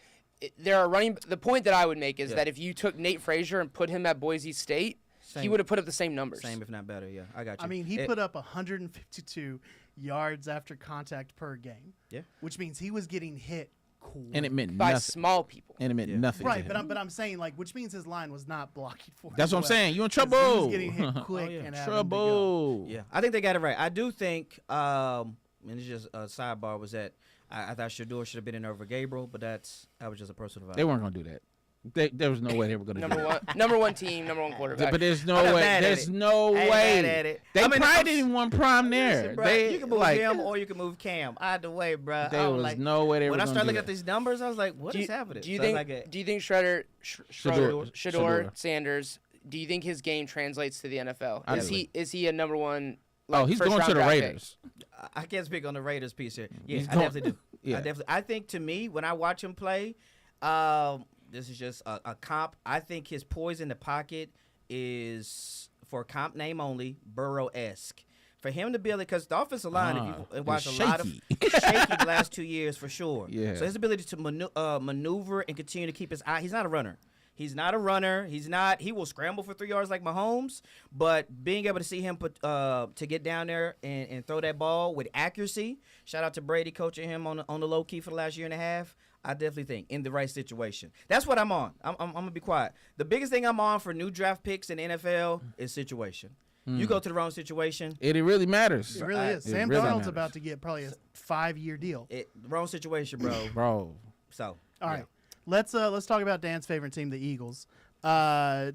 there are the point that I would make is Yeah. that if you took Nate Frazier and put him at Boise State, he Same. would have put up the same numbers. Same, if not better. Yeah, I got you. I mean, he put up 152 yards after contact per game. Yeah. Which means he was getting hit cool. And it meant by nothing. small people. And it meant Yeah. nothing. Right, to him. but I'm saying, like, which means his line was not blocking for him That's what I'm well, saying. You in 'cause He trouble. was getting hit quick yeah. and having to go. Trouble. Yeah, I think they got it right. I do think, and it's just a sidebar, was that I thought Shador should have been in over Gabriel, but that was just a personal vibe. They weren't gonna do that. There was no way they were gonna do that. Number one team, number one quarterback. But there's I'm no not way. mad at There's it. no I ain't way. mad at it. They I mean, probably I'm- didn't want Prime there. Listen, bruh, They you can move like him or you can move Cam. Either way, bro. there was no way they were When I gonna started do looking that. at these numbers, I was like, what do is you, happening? do you So think? it's like Do you think Shredder, Shador. Shador Sanders? Do you think his game translates to the NFL? I Is do. he a number one? Oh, he's first going to round the draft pick? Raiders. I can't speak on the Raiders piece here. Yeah, He's I going- definitely do. Yeah. I think to me, when I watch him play, this is just a comp. I think his poise in the pocket is, for comp name only, Burrow-esque. For him to be able to, because the offensive line, if you watch it's a lot of shaky. shaky the last 2 years for sure. Yeah. So his ability to maneuver and continue to keep his eye, he's not a runner. He's not a runner. He will scramble for 3 yards like Mahomes, but being able to see him to get down there and throw that ball with accuracy. Shout out to Brady coaching him on the low key for the last year and a half. I definitely think in the right situation. That's what I'm on. I'm gonna be quiet. The biggest thing I'm on for new draft picks in the NFL is situation. You go to the wrong situation. It really matters. It really is. Sam really Darnold's matters. about to get probably a 5-year deal. Wrong situation, bro. Bro. So All right, let's talk about Dan's favorite team, the Eagles. Go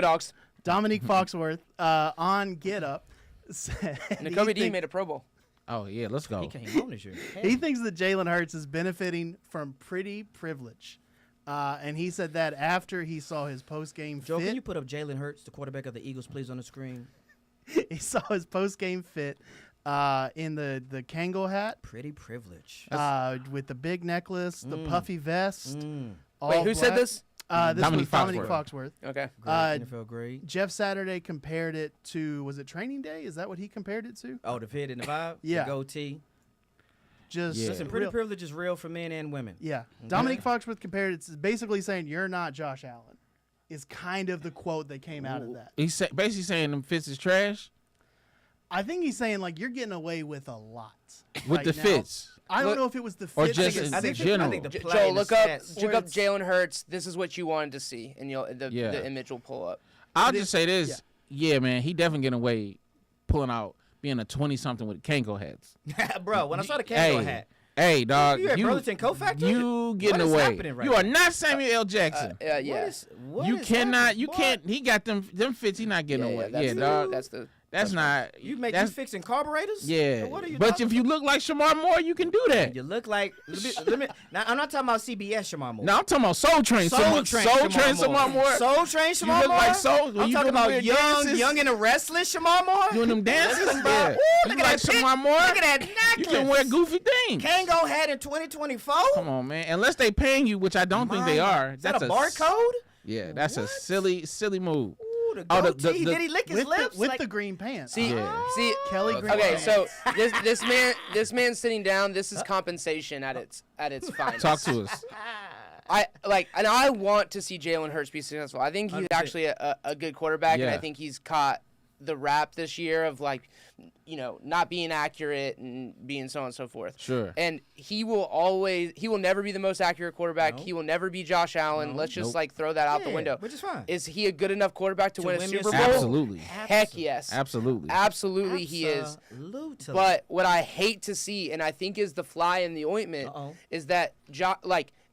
Dogs. Dominique Foxworth on Get Up said Nakobe Dean made a Pro Bowl. Oh, yeah, let's go. he came home this year. he thinks that Jalen Hurts is benefiting from pretty privilege. And he said that after he saw his post-game Joe, fit. can you put up Jalen Hurts, the quarterback of the Eagles, please, on the screen? He saw his post-game fit in the Kango hat Pretty privilege. with the big necklace, the puffy vest. all Wait, who said black. this? This Dominique was Dominique Foxworth. Foxworth. Okay. NFL grade. Jeff Saturday compared it to, was it Training Day? Is that what he compared it to? Oh, the fit and the vibe? Yeah. The goatee. Just Yeah. Listen, pretty real- privilege is real for men and women. Yeah. Dominique Foxworth compared it to basically saying, "You're not Josh Allen," is kind of the quote that came out of that. He's basically saying them fits is trash I think he's saying, like, you're getting away with a lot. with right the now. fits. I don't Look- know if it was the Or fit. just thing. in I think general. the play Joe, and the look up stats. Or it's- Jalen Hurts. This is what you wanted to see, and Yeah. the image will pull up. I'll But just say this. Yeah, man, he definitely getting away pulling out being a 20-something with Kango hats. Bro, when I saw the Kango hat. Hey, dog. You at Burlington Co-Factory? You getting What is away. happening right You are now? not Samuel L. Jackson. Yeah. You cannot. You can't. He got them fits. He not getting away. Yeah, dog. That's not. You make that's, you fixing carburetors? Yeah. What are you But talking if you look like Shamar Moore, you can do that. You look like. Let me, now, I'm not talking about CBS Shamar Moore. No, I'm talking about Soul Train. Soul Train Shamar Moore. Soul Train Shamar You Moore. look like Soul. When I'm you talking doing them about weird young, dances. young and the restless Shamar Moore. Doing them dances. Listen, bro. Yeah. Ooh, You look like at that Shamar Moore? Look at that necklace. You can wear goofy things. Kango hat in 2024. Come on, man. Unless they paying you, which I don't think they are. Is that That's a barcode? Yeah, that's a What? silly move. Ooh, the Oh, the- goatee. the- Did he lick his with lips? with like, the green pants. See, Yeah. see. Kelly Green Okay, pants. so this man sitting down. This is compensation at its finest. Talk to us. And I want to see Jalen Hurts be successful. I think he's actually a good quarterback, and I Yeah. think he's caught the rap this year of not being accurate and being so on and so forth. Sure. And he will never be the most accurate quarterback. No. He will never be Josh Allen. Let's just throw that out the Yeah, window. which is fine. Is he a good enough quarterback to win a win me a Super Super Bowl? Bowl? Absolutely. Heck yes. Absolutely. Absolutely he is. Absolutely. But what I hate to see, and I think is the fly in the ointment, is that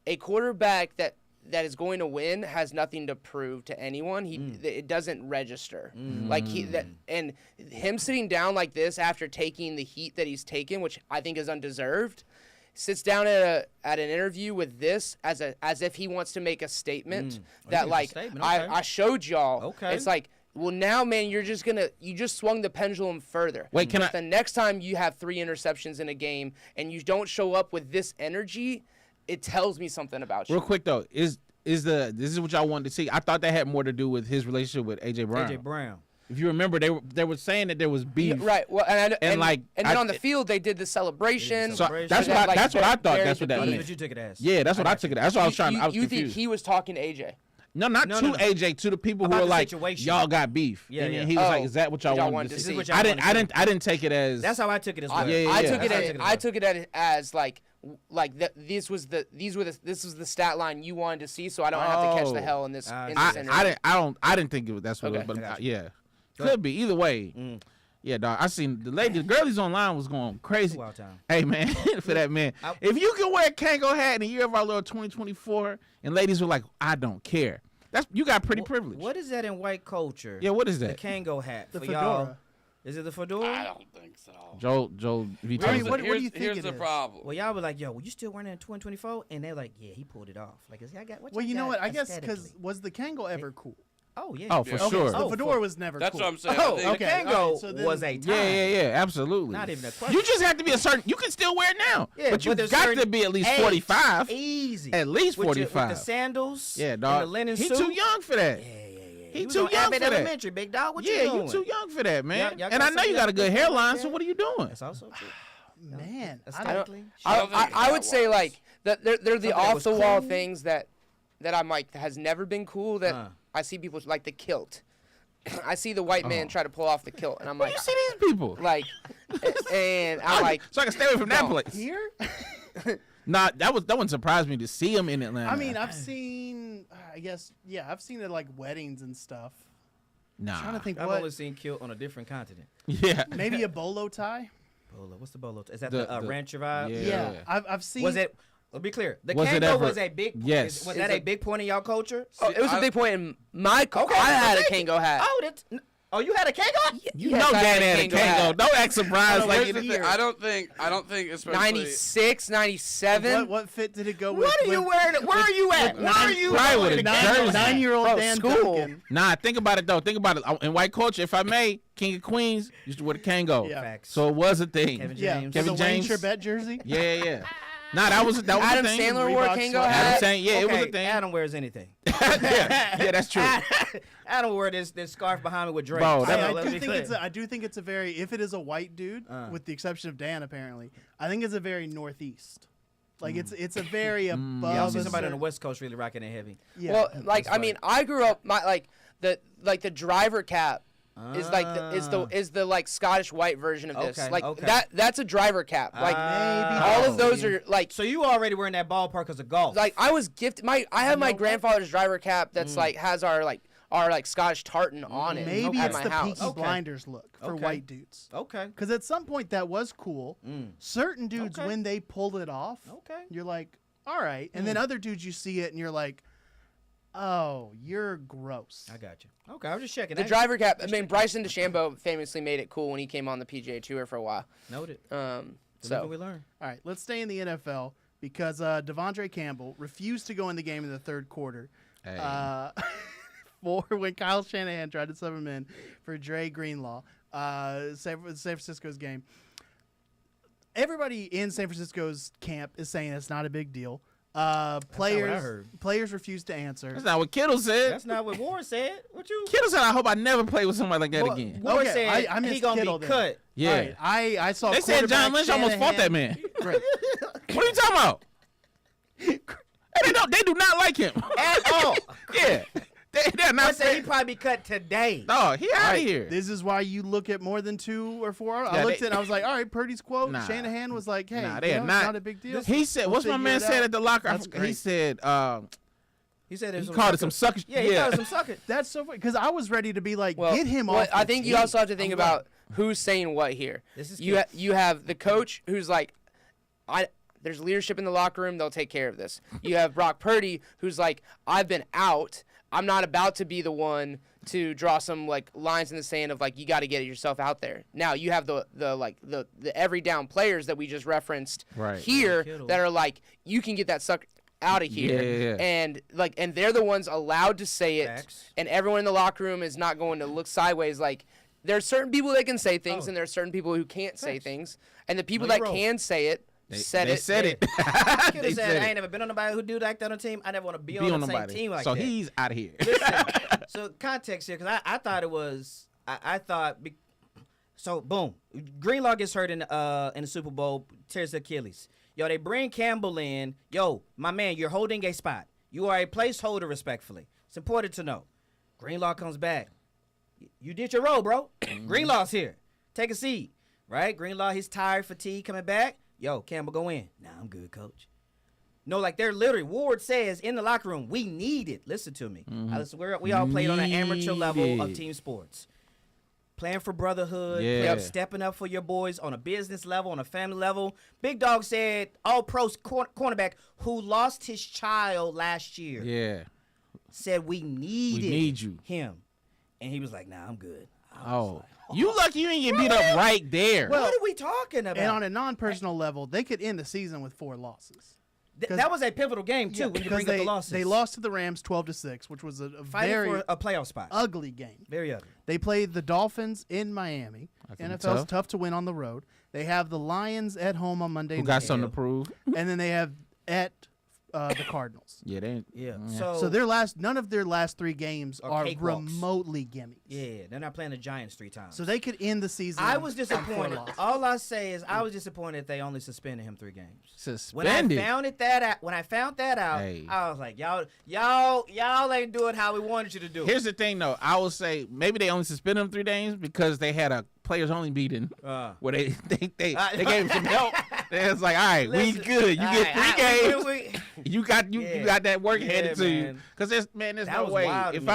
a quarterback that is going to win has nothing to prove to anyone. It doesn't register. And him sitting down like this after taking the heat that he's taken, which I think is undeserved, sits down at an interview with this as if he wants to make a statement that I showed y'all. Okay. It's like, well, now, man, you just swung the pendulum further. Wait, can The next time you have 3 interceptions in a game and you don't show up with this energy, it tells me something about you. Real quick though, this is what y'all wanted to see. I thought that had more to do with his relationship with AJ Brown. AJ Brown. If you remember, they were saying that there was beef. Yeah, right. Well, and then I- on the field they did the celebration. So Celebration. that's So what that, that's what I thought. buried That's what the that Oh, beef. that's meant. what you took it as. Yeah, that's what I got took you. it. That's what I was trying. I was You think confused. he was talking to AJ? No, not No, to no. AJ, to the people who About were the like, situation. y'all got beef. Yeah, and yeah. then he was Oh, like, is that what y'all wanted to This see? is what y'all I wanted didn't take it as. That's how I took it as well. Yeah, I yeah. took it That's as how I took it as this was the stat line you wanted to see, so I don't have to catch the hell in this. In this interview. I didn't think it was that's what it was, Okay. but I got you. yeah, could be either way. Yeah, dog. I seen the girlies online was going crazy. Wild time. Hey man, for that man, if you can wear a Kango hat in the year of our Lord 2024, and ladies were like, I don't care. You got pretty privilege. What is that in white culture? Yeah, what is The that? Kango hat The for fedora. y'all. Is it the fedora? I don't think so. Joel, if you I mean, tell me- what do you think Here's it the is? problem. Well, y'all were like, yo, you still wearing it in 2024? And they're like, yeah, he pulled it off. Like, I got what Well, y'all you know got what? I guess because aesthetically? was the Kango ever cool? Oh, yeah. Oh, for Yeah. sure. So the Oh, fedora was never That's cool. what I'm saying. Oh, I think- the Okay, Kango all right, so then- was a time. Yeah, absolutely. Not even a question. You just have to be a certain. You can still wear it now, Yeah, but you've there's got certain to be at least age. 45. Easy. At least With 45. with the sandals. Yeah, And dog. the linen He suit. too young for that. Yeah. He was too on young Abbott for that. Elementary, big dog. What Yeah, you doing? you too young for that, man. Y'all And got I know some you got a good young hairline, like so that? what are you doing? That's also true. Man, I don't, Aesthetically. I would say like they're the Something that off was the wall cool. things that I'm like has never been cool that Uh. I see people like the kilt. I see the white man try to pull off the kilt, and I'm Where like, you see these people? and I'm like, So I can stay away from that No. place. here. Nah, that wouldn't surprise me to see him in Atlanta. I mean, I've seen it like weddings and stuff. nah. I'm trying to think I've what. only seen killed on a different continent. Yeah. Maybe a bolo tie. Bolo, what's the bolo? Is that The- the rancher vibe? Yeah. Yeah, I've seen. Was it? Let's be clear. The Was it Kango ever- was a big. Yes. Was that a big point in y'all culture? Oh, it was a big point in my. Okay, I had a okay. Kango hat. Oh, you had a Kango? You Yes, know I Dad had had a Kango. Don't act surprised Oh, like where's you the did. year? I don't think especially 96, 97. what fit did it go with? What are you wearing? Where are you at? Where are you? Right with at? a jersey. 9-year-old Bro, Dan school. Duncan. Nah, think about it though. Think about it. In white culture, if I may, King of Queens used to wear the Kango. Yeah. Facts. So it was a thing. Kevin Yeah, James. Kevin the Wayne James. Charbet jersey. Yeah. Nah, that was Adam a thing. Sandler wore a Reebok Kango sweater. Adam hat. Sandler, yeah, it was a Okay, thing. Adam wears anything. yeah, that's true. Adam wore this scarf behind me with Drake. Bro, that- I let's do be think clear. I do think it's a very, if it is a white dude, with the exception of Dan apparently, I think it's a very northeast. Like it's a very above. Yeah, I a see somebody on certain- the West Coast really rocking it heavy. Yeah. Well, like I mean, I grew up the driver cap is like is the like Scottish white version of this. Okay, Like okay. that's a driver cap. Like maybe all that's of those the- are like So you already were in that ballpark because of golf. like I was gifted I have my know what? grandfather's driver cap that's like has our Scottish tartan on it Maybe at it's my the house. Peaky Blinders look for Okay. white dudes. okay. Because at some point that was cool. Certain dudes, Okay. when they pulled it off, Okay. you're like, all right. And then other dudes, you see it and you're like, oh, you're gross. I got you. Okay, I was just checking. The driver cap. I mean, Bryson DeChambeau famously made it cool when he came on the PGA Tour for a while. Noted. So we learn. All right, let's stay in the NFL because Devondre Campbell refused to go in the game in the third quarter. Hey. For when Kyle Shanahan tried to sub him in for Dre Greenlaw, San Francisco's game. Everybody in San Francisco's camp is saying it's not a big deal. not what I heard. Players refuse to answer. That's not what Kittle said. That's not what Warren said. What you? Kittle said, "I hope I never play with somebody like that again." Warren Okay, said I missed he gonna Kittle be then. cut. Yeah. All right, I saw. They said John quarterback Lynch almost fought that Shanahan- man. Right. What are you talking about? They do not like him At all. Yeah, they're I not. said he probably cut today. No, he out of Right, here. This is why you look at more than 2 or 4. I Yeah, looked they- at it and I was like, all right, Purdy's quote. Nah. Shanahan was like, hey, Nah, you they are know, not- not a big deal. He said, We'll "What's my figure man it said out." at the locker?" That's He great. said, He said "He called it some sucker." Yeah, he called it some sucker. That's so funny because I was ready to be like, well, get him well, off. I the think you team. also have to think I'm about who's saying what here. This is you key. you have the coach who's like, there's leadership in the locker room. They'll take care of this. You have Brock Purdy who's like, I've been out. I'm not about to be the one to draw some like lines in the sand of like you got to get yourself out there. Now you have the every down players that we just referenced Right. here Kittle. that are like you can get that sucker out of here. Yeah. And they're the ones allowed to say it. Facts. And everyone in the locker room is not going to look sideways like there's certain people that can say things and there are certain people who can't say Facts. things. And the people Know your that role. can say it They said it. said it. Kid They said, said I it. ain't never been on nobody who do like that on a team. I never want to be Be on on the same nobody. team like So that. he's out of here. So context here, because I thought it was, I thought, so boom, Greenlaw gets hurt in the Super Bowl, tears the Achilles. Yo, they bring Campbell in. Yo, my man, you're holding a spot. You are a placeholder, respectfully. It's important to know. Greenlaw comes back. You did your role, bro. Greenlaw's here. Take a seat, right? Greenlaw, he's tired, fatigued, coming back. Yo, Campbell, go in. Nah, I'm good, coach. No, like they're literally, Ward says in the locker room, we need it. Listen to me. Listen, we all played on an amateur level of Needed. team sports. Playing for brotherhood, Yeah. stepping up for your boys on a business level, on a family level. Big Dog said, all pro cornerback who lost his child last year Yeah. said we needed need you. him. And he was like, nah, I'm good. I was Oh, like, you lucky you ain't get beat up right there. Well, what are we talking about? And on a non-personal level, they could end the season with 4 losses. That was a pivotal game, too, when you because bring up the losses. They lost to the Rams 12-6, which was a Fighting very for a playoff spot. ugly game. Very ugly. They played the Dolphins in Miami. gonna be NFL's tough to win on the road. They have the Lions at home on Monday Who night. got something to prove? And then they have at the Cardinals. Yeah, they ain't. Yeah. So none of their last 3 games Are are cakewalks. remotely gimmies. Yeah, they're not playing the Giants 3 times. So they could end the season. I was on 4 disappointed. losses. All I say is I was disappointed that they only suspended him 3 games. When I Suspended. found that out, Hey. I was like, y'all ain't doing how we wanted you to do it. Here's the thing, though. I will say maybe they only suspended him 3 games because they had a players only meeting where they gave him some help. It's like, all right, we good. You get 3 games. You got that work handed to you. Because there's no way. If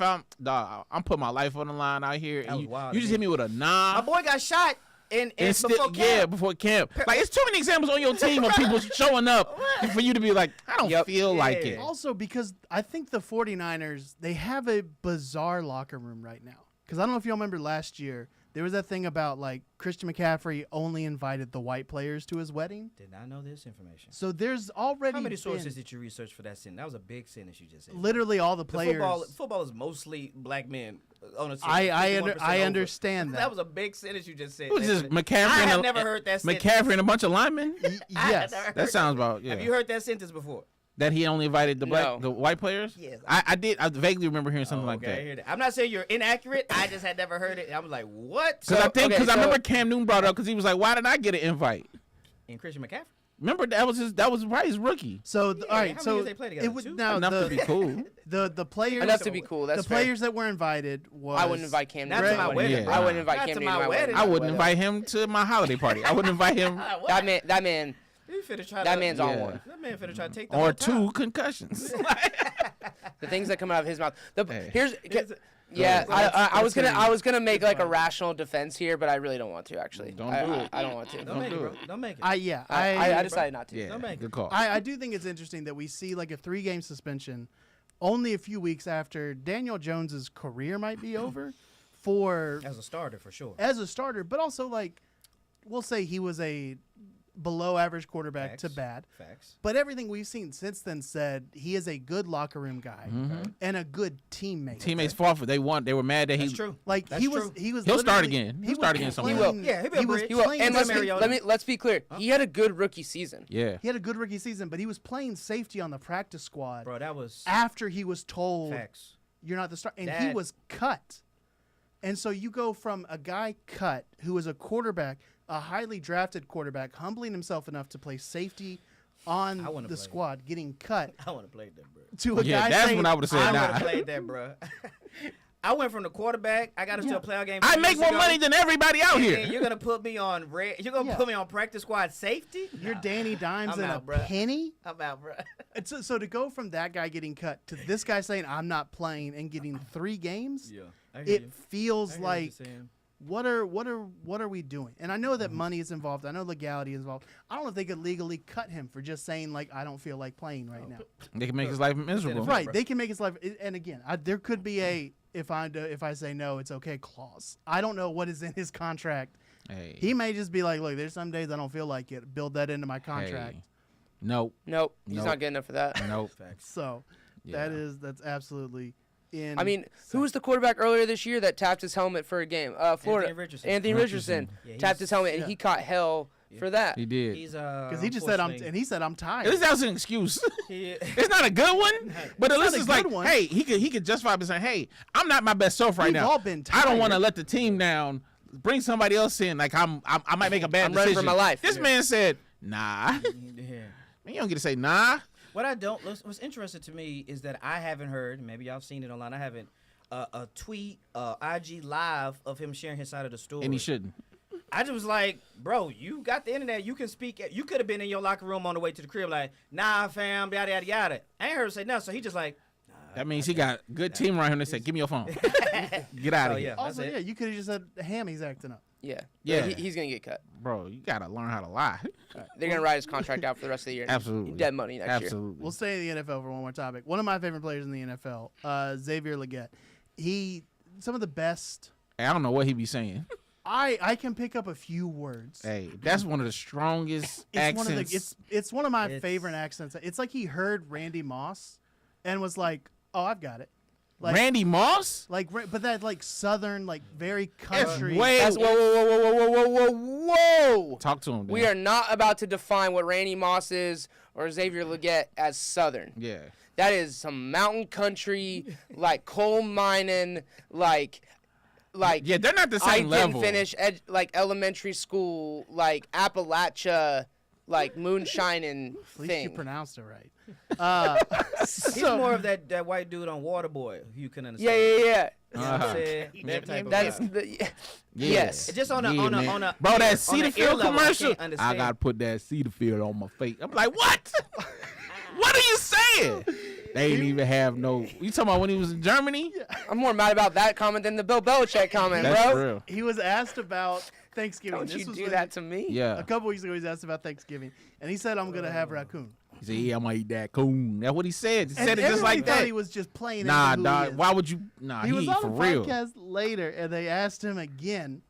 I'm putting my life on the line out here, and you just hit me with a nah. My boy got shot before camp. Yeah, before camp. Like, it's too many examples on your team of people showing up for you to be like, I don't feel like it. Also, because I think the 49ers, they have a bizarre locker room right now. Because I don't know if y'all remember last year, there was that thing about, like, Christian McCaffrey only invited the white players to his wedding. Did not know this information. So there's already How many sources did you research for that sentence? That was a big sentence you just said. Literally all the players. Football is mostly black men on a I understand that. That was a big sentence you just said. Who's this, McCaffrey? I have never heard that sentence. McCaffrey and a bunch of linemen? Yes. That sounds about, Have you heard that sentence before? That he only invited the white players? Yes. I did. I vaguely remember hearing something like that. I hear that. I'm not saying you're inaccurate. I just had never heard it. I was like, what? Because I remember Cam Newton brought it up because he was like, why did I get an invite? And Christian McCaffrey? Remember that was probably his rookie. So all right, how many so years they played together? it would Two? now Enough to be cool. the players Enough to be cool. That's the players that were invited was I wouldn't invite Cam. Not to my wedding. Yeah. I wouldn't invite Not Cam to Newton my to my wedding. I wouldn't invite him to my holiday party. I wouldn't invite him. That man. That man's on one. That man finna try to take the Or whole 2 top. concussions. The things that come out of his mouth. Hey. I was gonna make like a rational defense here, but I really don't want to actually. Don't do it. I don't want to. Don't make it, bro. Don't make it. I decided not to. Yeah, Don't make it. good call. I do think it's interesting that we see like a 3-game suspension only a few weeks after Daniel Jones's career might be over As a starter, for sure. as a starter, but also like we'll say he was a below average quarterback to bad. Facts. But everything we've seen since then said he is a good locker room guy and a good teammate. Teammates fought for. They were mad that That's true. Like That's he true. was. He'll start literally- again. He'll start again somewhere. He will. Yeah, he'll be a bridge. He will. playing And Mariota. let's be clear. He had a good rookie season. Yeah. He had a good rookie season, but he was playing safety on the practice squad Bro, that was after he was told facts. you're not the star, and he That- was cut. And so you go from a guy cut who is a quarterback, a highly drafted quarterback, humbling himself enough to play safety on I wanna the play. squad, getting cut I want to play that, bro. to a Yeah, guy that's saying, when I would have said I would nah. have played that, bro. I went from the quarterback. I got us to a playoff game. I 2 make years more ago, money than everybody out and here. You're gonna put me on You're gonna put me on practice squad safety. You're Danny Dimes I'm and out, a bruh. penny. I'm out, bro. And so to go from that guy getting cut to this guy saying I'm not playing and getting 3 games, it feels like what are we doing? And I know that money is involved. I know legality is involved. I don't know if they could legally cut him for just saying like I don't feel like playing right now. They can make his life miserable. Right? They can make his life. And again, there could be a if I say no, it's okay clause. I don't know what is in his contract. Hey. He may just be like, look, there's some days I don't feel like it. Build that into my contract. Hey. Nope. He's Nope. not good enough for that. Nope. So Yeah. that's absolutely in. I mean, who was the quarterback earlier this year that tapped his helmet for a game? Florida. Anthony Richardson Yeah, tapped his helmet, and yeah. he caught hell for that. He did. He's because he just said I'm tired. At least that was an excuse. He, It's not a good one, but at least a it's like, good one. hey, he could justify by saying, hey, I'm not my best self right We've now. all been I don't want to tired. let the team down. Bring somebody else in. Like I might make a bad I'm running decision. for my life. This man said, nah. yeah. Man, you don't get to say nah. What's interesting to me is that I haven't heard, maybe y'all have seen it online, I haven't, a tweet, IG live of him sharing his side of the story. And he shouldn't. I just was like, bro, you got the internet, you can speak, you could have been in your locker room on the way to the crib like, nah, fam, yada, yada, yada. I ain't heard him say nothing, so he just like, That means he got a good team around him. They say, give me your phone. Get out of Oh, here. yeah. Also, That's it. yeah, you could have just said Hammy's acting up. Yeah. Yeah. He's gonna get cut. Bro, you got to learn how to lie. They're gonna ride his contract out for the rest of the year. Absolutely. Dead money next year. Absolutely. We'll stay in the NFL for one more topic. One of my favorite players in the NFL, Xavier Legette. Some of the best. Hey, I don't know what he be saying. I can pick up a few words. Hey, that's one of the strongest It's accents. one of the it's one of my It's- favorite accents. It's like he heard Randy Moss and was like, "Oh, I've got it." Like, Randy Moss? but that like southern, like very country. way- That's whoa. Talk to him. We Dan. are not about to define what Randy Moss is or Xavier Legette as Southern. Yeah. That is some mountain country, like coal mining, like Yeah, they're not the I same level. didn't finish like elementary school, like Appalachia like moonshining At least thing. you pronounced it right. He's more of that white dude on Waterboy who you can understand. Yeah. You know what I'm saying? That type of That's vibe. the yes. It's just on a bro, that on a ear Cedarfield level, I commercial. can't I understand. gotta put that Cedarfield on my face. I'm like, what? What are you saying? They ain't even have no. You talking about when he was in Germany? I'm more mad about that comment than the Bill Belichick comment, That's bro. real. He was asked about Thanksgiving. Don't This you was do when- that to me? Yeah. A couple weeks ago, he was asked about Thanksgiving, and he said, "I'm gonna have raccoon." He said, "Yeah, I'm gonna eat that coon." That's what he said. He And said it just everybody like thought that. he was just playing. Nah, into who dog. He is. Why would you? Nah, He was on for the real. podcast later, and they asked him again,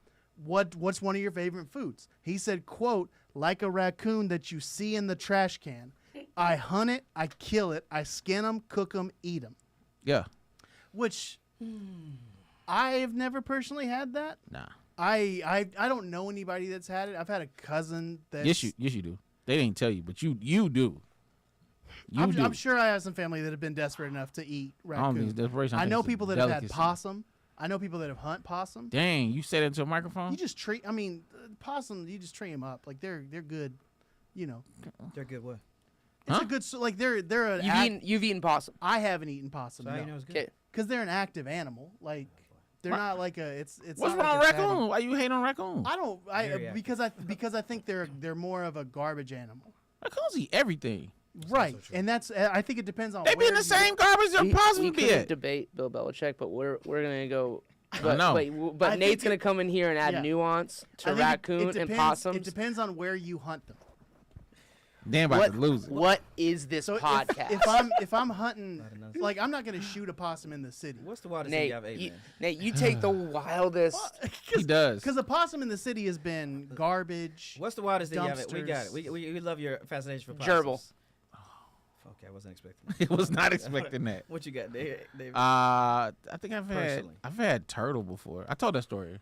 "What's one of your favorite foods?" He said, "Quote, like a raccoon that you see in the trash can. I hunt it, I kill it, I skin them, cook them, eat them." Yeah. Which I've never personally had that. Nah. I don't know anybody that's had it. I've had a cousin that. Yes, you do. They didn't tell you, but you do. You do. I'm sure I have some family that have been desperate enough to eat I don't think raccoon. it's desperation. I think know it's a people that have had delicacy. possum. I know people that have hunt possum. Dang, you said it into a microphone? You just treat. I mean, possum. You just train them up. Like they're good. You know, They're good. What? it's Huh? a good. Like they're an. You've eaten possum. I haven't eaten possum. So how you know No, it's good? Okay. because they're an active animal. Like they're not like a. It's. What's not wrong like with a fatty- raccoon? Why you hate on raccoon? I don't. Very active. Because I think they're more of a garbage animal. Raccoons eat everything. Right, and that's. I think it depends on. They be in where the you- same garbage that We possums be couldn't at. debate Bill Belichick, but we're gonna go. know. But I Nate's think gonna come in here and add yeah. nuance I to think raccoon it and depends- possums. It depends on where you hunt them. Damn, about to lose it. What is this So podcast? if I'm hunting, like I'm not gonna shoot a possum in the city. What's the wildest thing Nate, you ever ate, man? Nate, you take the wildest. He does. Because a possum in the city has been garbage. What's the wildest thing you ever? We got it. Dumpsters. We love your fascination for Gerbil. possums. Okay, I wasn't expecting that. It was not expecting that. What you got, David? I think I've Personally. had turtle before. I told that story.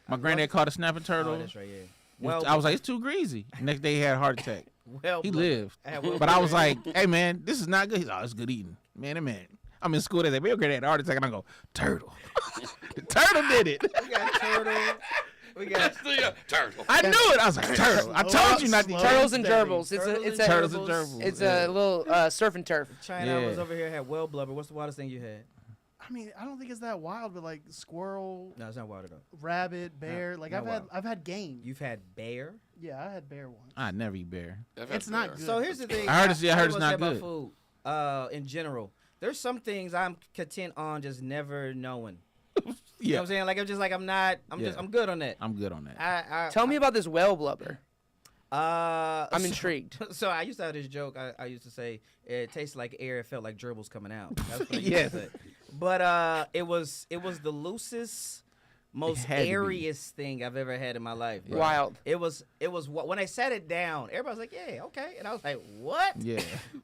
My granddad caught a snapping turtle. Oh, that's right, yeah. Well, I was like, it's too greasy. Next day he had a heart attack. well, He but- lived. But I was like, hey man, this is not good. He's like, oh, it's good eating. Man. I'm in school. They say, your granddad had a heart attack. And I go, turtle. The turtle did it. we got turtle. We got Turtle. I knew it. I was like, turtle. I told you not to eat turtle. Turtles and gerbils. It's a Turtles and gerbils. it's a little surf and turf. China Yeah. was over here, had well blubber. What's the wildest thing you had? I mean, I don't think it's that wild, but like squirrel, No, it's not wild at all. rabbit, bear. Like not wild. I've had game. You've had bear. Yeah, I had bear once. I never eat bear. It's not good. So here's the thing. I heard it's wanna not say about good. food, in general, there's some things I'm content on just never knowing. You know Yeah, what I'm saying? Like I'm just like I'm not. I'm Yeah. I'm good on that. I'm good on that. I Tell me about this whale blubber. I'm intrigued. So I used to have this joke. I used to say it tastes like air. It felt like gerbils coming out. That's what I used Yes. to say. But it was the loosest, most had to be. airiest thing I've ever had in my life. bro. Wild. It was when I sat it down. Everybody was like, "Yeah, okay," and I was like, "What?" Yeah.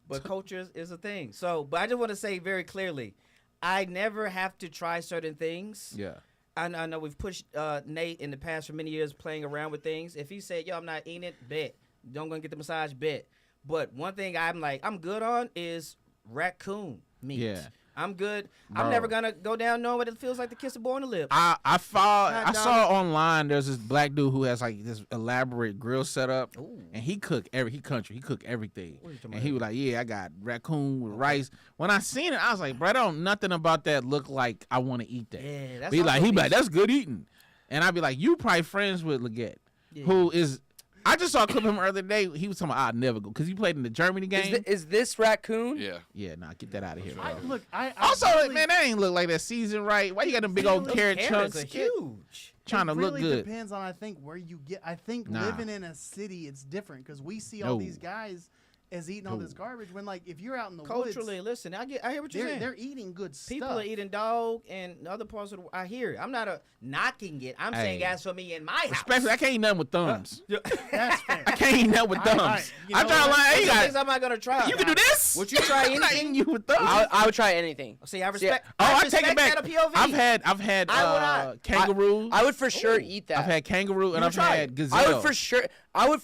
But culture is a thing. So, but I just want to say very clearly, I never have to try certain things. Yeah. I know we've pushed Nate in the past for many years playing around with things. If he said, "Yo, I'm not eating it," bet. Don't go and get the massage, bet. But one thing I'm good on is raccoon meat. Yeah. I'm good. Bro. I'm never gonna go down knowing what it feels like to kiss a boy on the lips. I Hot saw dog. online there's this black dude who has like this elaborate grill setup, Ooh. and he cook everything. What are you talking And he was like, yeah, I got raccoon with rice. When I seen it, I was like, bro, don't nothing about that look like I want to eat that. Yeah, that's But he also be like, decent. that's good eating. And I'd be like, you probably friends with Legette, Yeah. who is. I just saw a clip of him the other day. He was talking about I'd never go because he played in the Germany game. Is this raccoon? Yeah. Yeah, nah, get that out of here, bro. I Also, really, man, that ain't look like that season right. Why you got them big old Those carrot carrots chunks? are huge. Trying to it look really good. depends on I think where you get. I think Nah. living in a city it's different because we see all No. these guys as eating all this garbage. When like if you're out in the Culturally, woods, listen, I hear what you're saying. they're eating good stuff. People are eating dog and other parts of the. I hear it. I'm not knocking it. I'm saying Hey. as for me in my house. Especially, I can't eat nothing with thumbs. That's fair. I can't eat nothing with All right, thumbs. all right. You I know try to what? line. Hey, you Some got things I'm not gonna try. you can do this. Would you try I'm not eating anything? you with thumbs. I would try anything. See, I respect. Oh, I respect take it back. That POV. I've had I would not. kangaroo. I would for sure Ooh. eat that. I've had kangaroo and You I've try had it. gazelle. I would for sure. I would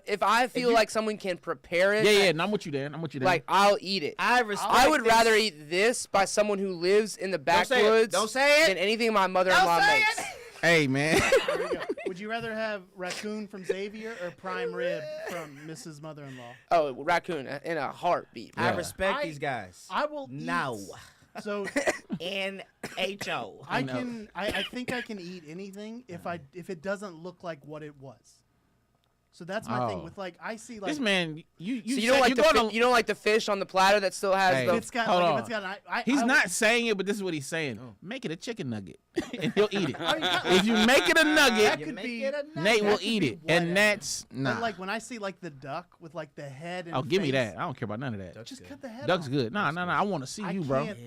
if I feel like someone can prepare it. Yeah, and I'm with you, Dan. Like I'll eat it. I respect. I would this. rather eat this by someone who lives in the Don't say it. backwoods Don't say it. than anything my mother-in-law Don't say makes. it. Hey, man. Would you rather have Raccoon from Xavier or prime rib from Mrs. Mother-in-law? Oh, Raccoon in a heartbeat. I Yeah. respect these guys. I will No. eat. So NHO. I think I can eat anything if it doesn't look like what it was. So that's my thing with I see This man, you So you don't like you don't like the fish on the platter that still has Hey. the. if it's got Hold like, on. if it's got He's I not saying it, but this is what he's saying. Oh. Make it a chicken nugget, and he'll eat it. I mean, If you make it a that nugget, could make be it a Nate will that could eat be it, and whatever. that's But nah. like when I see like the duck with like the head and Oh, give me face, that. I don't care about none of that. Just cut the head Duck's off. good. Nah. I want to see I you, bro. can't-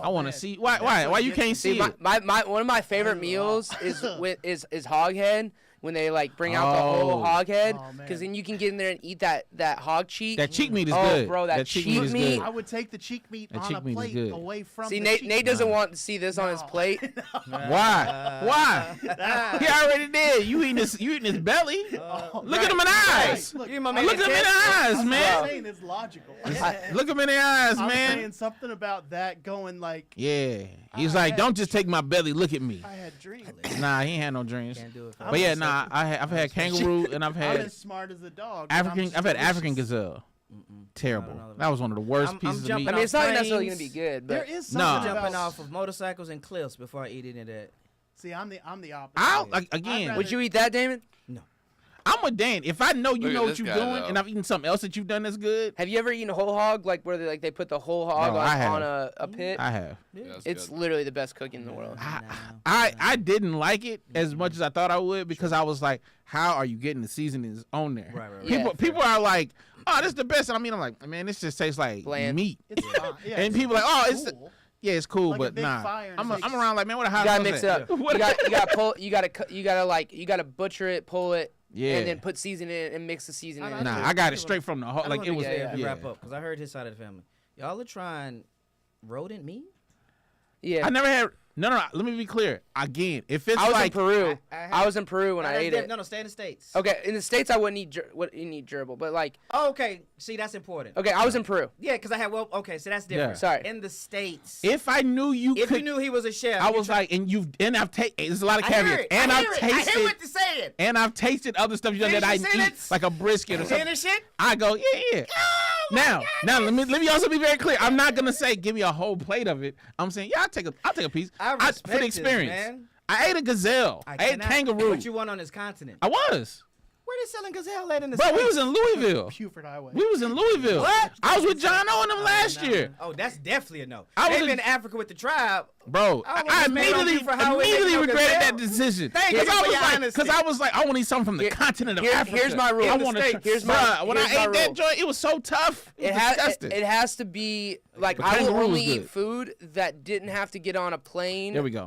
I want to man. see. Why? That's Why what you gets me. can't see See, it? my one of my favorite meals is hog head when they like bring out the whole hog head Oh, man. because then you can get in there and eat that hog cheek. That cheek meat is Oh, good. bro, that cheek cheek meat is meat- good. I would take the cheek meat That on cheek a meat is plate good. away from See, the Nate cheek doesn't meat. want to see this on his No. plate. Why? Why? He already did. You eating his belly. Oh, Look at him in the eyes. Look, You my Look man at him in the Ted? eyes, I'm man. saying it's logical. Look him in the eyes, I'm man. saying something about that going like Yeah. He's I like, had- don't just take my belly. Look at me. I had dreams. Nah, he ain't had no dreams. Can't do it. But yeah, nah, I've had kangaroo and I've I'm had as smart as a dog. but I'm African. just I've had African delicious. gazelle. Terrible. I don't know. That was one of the worst I'm pieces of jumping meat. I mean, it's not Planes. necessarily gonna be good, There but is Nah. something Jumping about. off of motorcycles and cliffs before I eat any of that. See, I'm the opposite. I'll I'd again. rather- would you eat that, Damon? I'm with Dan. If I know you Look know at what this you're guy, doing, though. and I've eaten something else that you've done that's good, Have you ever eaten a whole hog, like where they put the whole hog No, I have. on a pit? I have. Yeah, that's It's good. literally the best cooking in the world. I didn't like it as much as I thought I would because I was like, how are you getting the seasonings on there? Right. Yeah. People are like, oh, this is the best. And I mean, I'm like, man, this just tastes like Bland. meat. It's fine. Yeah, And it's people are like, oh, it's cool. yeah, it's cool, Like a but big nah. fire and I'm it's like- around like, man, what a hot You gotta sauce mix at? it up. You gotta pull. You gotta butcher it, pull it, Yeah. and then put seasoning in and mix the seasoning. in. Nah, I got it straight from the whole. Like it was. to wrap up because I heard his side of the family. Y'all are trying rodent meat. Yeah. I never had. No. Let me be clear. Again, if it's I was like in Peru. I I was in Peru when I ate it. No, stay in the States. Okay, in the States I wouldn't eat gerbil, but like, Oh, okay. See, that's important. okay, I was in Peru. Yeah, because I had okay, so that's different. Yeah. Sorry. In the States, if I knew you if could, you knew he was a chef, I you was like, and I've tasted. There's a lot of I hear caveats, it. and I I've hear it. I hear tasted. what you're saying. And I've tasted other stuff you done that I Finish your eat, sentence. like a brisket or something. Finish it. I go, yeah. Now, let me also be very clear. I'm not gonna say give me a whole plate of it. I'm saying, yeah, I'll take a piece. I for respect the this, experience. man. I ate a gazelle. I ate cannot- kangaroo. What you want on this continent? I was. Where they selling gazelle at in the Bro, States? we was in Louisville. Buford Highway. We was in Louisville. What? I was with John O and them last Nah. year. Oh, that's definitely a no. I was They've in- been in Africa with the tribe. Bro, I I would've made on immediately you for how we immediately make no regretted gazelle. that decision. Thank you Because for I was your like, honesty. because I was like, I want to eat something from the continent of Africa. Here's my rule. I In the want to. States, here's my- When here's I my ate that rule. joint, it was so tough. It was disgusting. It has to be like But I will kangaroo only was eat good. food that didn't have to get on a plane. There we go.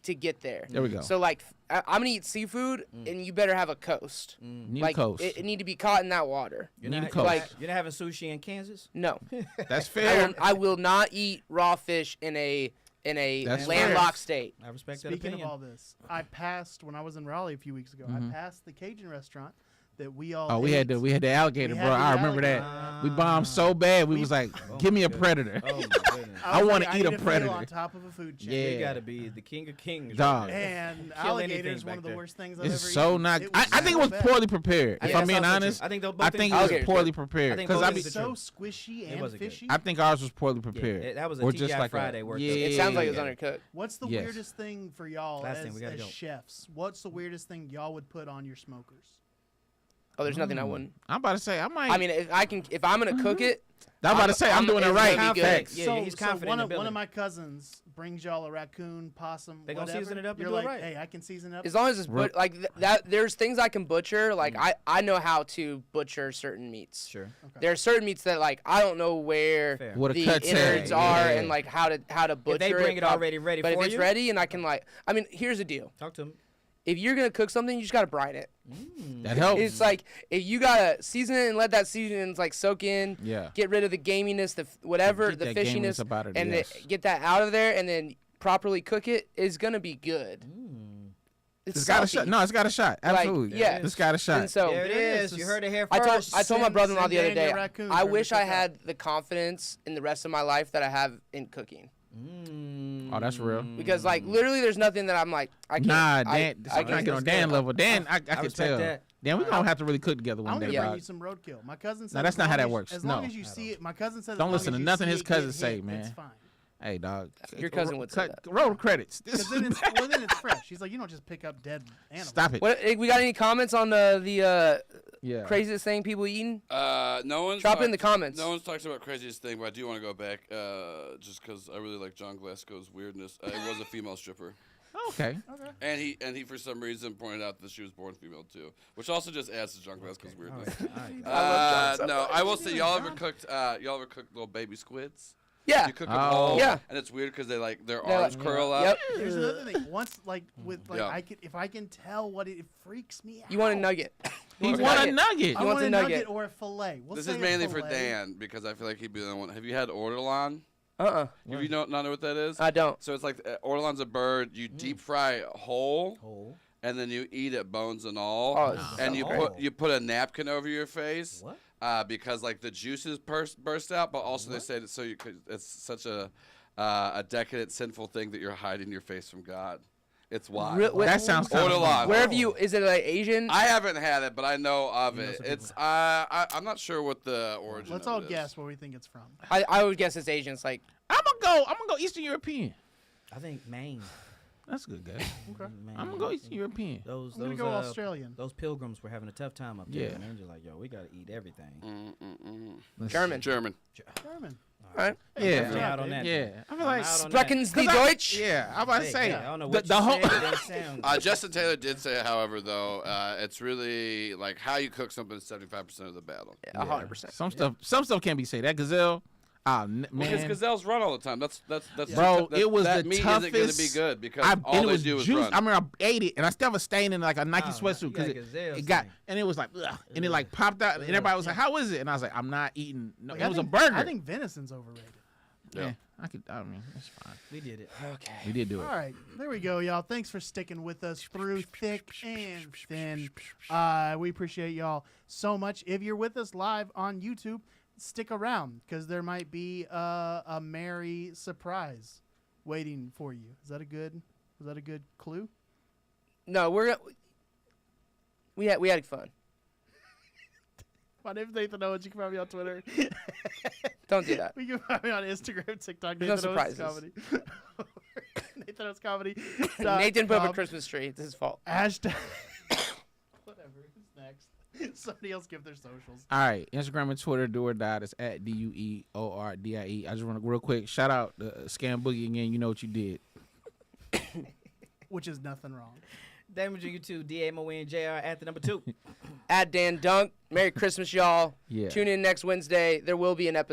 To get there. There we go. So like I'm gonna eat seafood, and you better have a coast. Need Like a coast. It need to be caught in that water. You're Need a not, coast. like, you're not having sushi in Kansas? No, That's fair. I will not eat raw fish in a That's landlocked state. I respect that Speaking opinion. of all this, I passed when I was in Raleigh a few weeks ago. Mm-hmm. I passed the Cajun restaurant that we all. Oh, we had the alligator, We bro. had the I remember alligator. that. We bombed so bad. We was like, give me a predator. Oh, my goodness. I was wanna like, eat a need fail predator. on top of a food chain. Yeah. We got to be the king of kings. Dog. right there. And Kill alligator anything is one back of the there. worst things I've It's ever so eaten. not. It I think it so was bad. poorly prepared. If Yeah, I'm being that's also honest, true. I think both I things think are it was true. poorly I prepared think because both I It be. things was are so true. squishy It and wasn't good. fishy. I think ours was poorly prepared. that was a or TGI just like Friday worked up. Yeah, It sounds like it was undercooked. What's the Yes. weirdest thing for y'all Last as, thing, we gotta as go. chefs? What's the weirdest thing y'all would put on your smokers? Oh, there's nothing I wouldn't. I'm about to say I might. I mean, if I'm gonna cook it, I'm about to say I'm doing it it's right. gonna be good. Facts. Yeah, so, he's so confident one in of the one of ability. my cousins brings y'all a raccoon, possum, They gonna whatever. season it up and You're do it like, right. hey, I can season it up. as long as it's like that, there's things I can butcher. Like Mm. I know how to butcher certain meats. Sure. There are certain meats that like I don't know where Fair. What a the cut innards tag, are yeah. and like how to butcher If they bring it prob- already ready but for if it's you? ready and I can like, I mean, here's the deal. Talk to him. If you're gonna cook something, you just gotta brine it. That helps. It's like if you gotta season it and let that seasoning like soak in. Yeah. Get rid of the gaminess, the whatever, Get the that gaminess fishiness, up out of and there, yes. get that out of there, and then properly cook it is gonna be good. It's got a shot. No, it's got a shot. Like, Absolutely. yeah. It's got a shot. And so There it is. You heard it here first. I told my brother-in-law send the other Daniel day. Raccoon I for him wish to I cook up. had the confidence in the rest of my life that I have in cooking. Oh, that's real. Because like literally, there's nothing that I'm like I can't. Nah, I Dan. I'm trying to get on Dan level. Dan, I can respect tell. that. Dan, we gonna have to really cook together I'm one gonna day, bring dog. you some roadkill. My cousin said. No, that's as not how long that as- works. As long No. as you see it, my cousin said. Don't as long listen as to you nothing see his it get cousins say, hit, man. It's fine. Hey, dog. Your cousin would say that. Roll the credits. Because then it's fresh. She's like, you don't just pick up dead animals. Stop it. What we got any comments on the Yeah. craziest thing people eating? No one's Drop it in talked- the comments. No one's talked about craziest thing, but I do want to go back just because I really like John Glasgow's weirdness. It was a female stripper, Okay. and he for some reason pointed out that she was born female too, which also just adds to John Glasgow's weirdness. No, I will say y'all ever cooked little baby squids? Yeah. You cook them Oh. whole, Yeah. and it's weird because their They're arms like- curl up. Yep. Here's another thing. Once, Yeah. if I can tell what it freaks me out. You want a nugget? He wants want a nugget. I He want wants a a nugget nugget. or a fillet. We'll This say is a mainly for fillet. Dan because I feel like he'd be the only one. Have you had ortolan? Uh-uh. Have you not know what that is? I don't. So it's like ortolan's a bird. You deep fry whole, and then you eat it bones and all. Oh, it's and so you put a napkin over your face. What? Because like the juices burst out, but also they say that so you could. It's such a decadent, sinful thing that you're hiding your face from God. It's wild. That sounds kind of Ortolan. Where have you? Is it like Asian? I haven't had it, but I know of it. some It's I'm not sure what the origin. Let's of all it is. guess where we think it's from. I would guess it's Asian. It's like I'm gonna go Eastern European. I think Maine. That's a good guess. Okay. Maine. I'm gonna go Eastern European. Those I'm gonna go Australian. Those pilgrims were having a tough time up there. Yeah. And they're just like, yo, we gotta eat everything. German. German. German. All right. Definitely Yeah. out on that. Yeah. I feel like out on Sprechen Sie 'cause I- Deutsch? Yeah, I'm about to say I don't know the, what the you whole. said, it didn't sound Justin Taylor did say, however, though, it's really like how you cook something is 75% of the battle. 100%. Some stuff can't be said. That gazelle, man. Because gazelles run all the time. That's Bro, it was that the meat toughest. isn't going to be good because and all it they was do is juice. run. I remember I ate it, and I still have a stain in like a Nike Oh, sweatsuit you because got gazelle it got, stain. and it was like, ugh, and it like popped out, and everybody was like, "How is it?" And I was like, "I'm not eating." No, Like, it was a think- burger. I think venison's overrated. yeah, I mean, it's fine. we did it. Okay. We did do it. All right, there we go, y'all. Thanks for sticking with us through thick and thin. We appreciate y'all so much. If you're with us live on YouTube, stick around because there might be a merry surprise waiting for you. Is that a good clue? No, we had fun. My name's Nathan Owens. You can find me on Twitter. Don't do that. We can find me on Instagram, TikTok. There's no Nathan Owens surprises. Comedy. Nathan Owens Comedy. Nathan put up a Christmas tree. It's his fault. Hashtag. Whatever. Who's next? Somebody else give their socials. All right, Instagram and Twitter, do or die. That's at DUEORDIE. I just want to real quick shout out Scam Boogie again. You know what you did. Which is nothing wrong. Damage you too. DAMONJR at the number 2. At Dan Dunk. Merry Christmas, y'all. Yeah. Tune in next Wednesday. There will be an episode.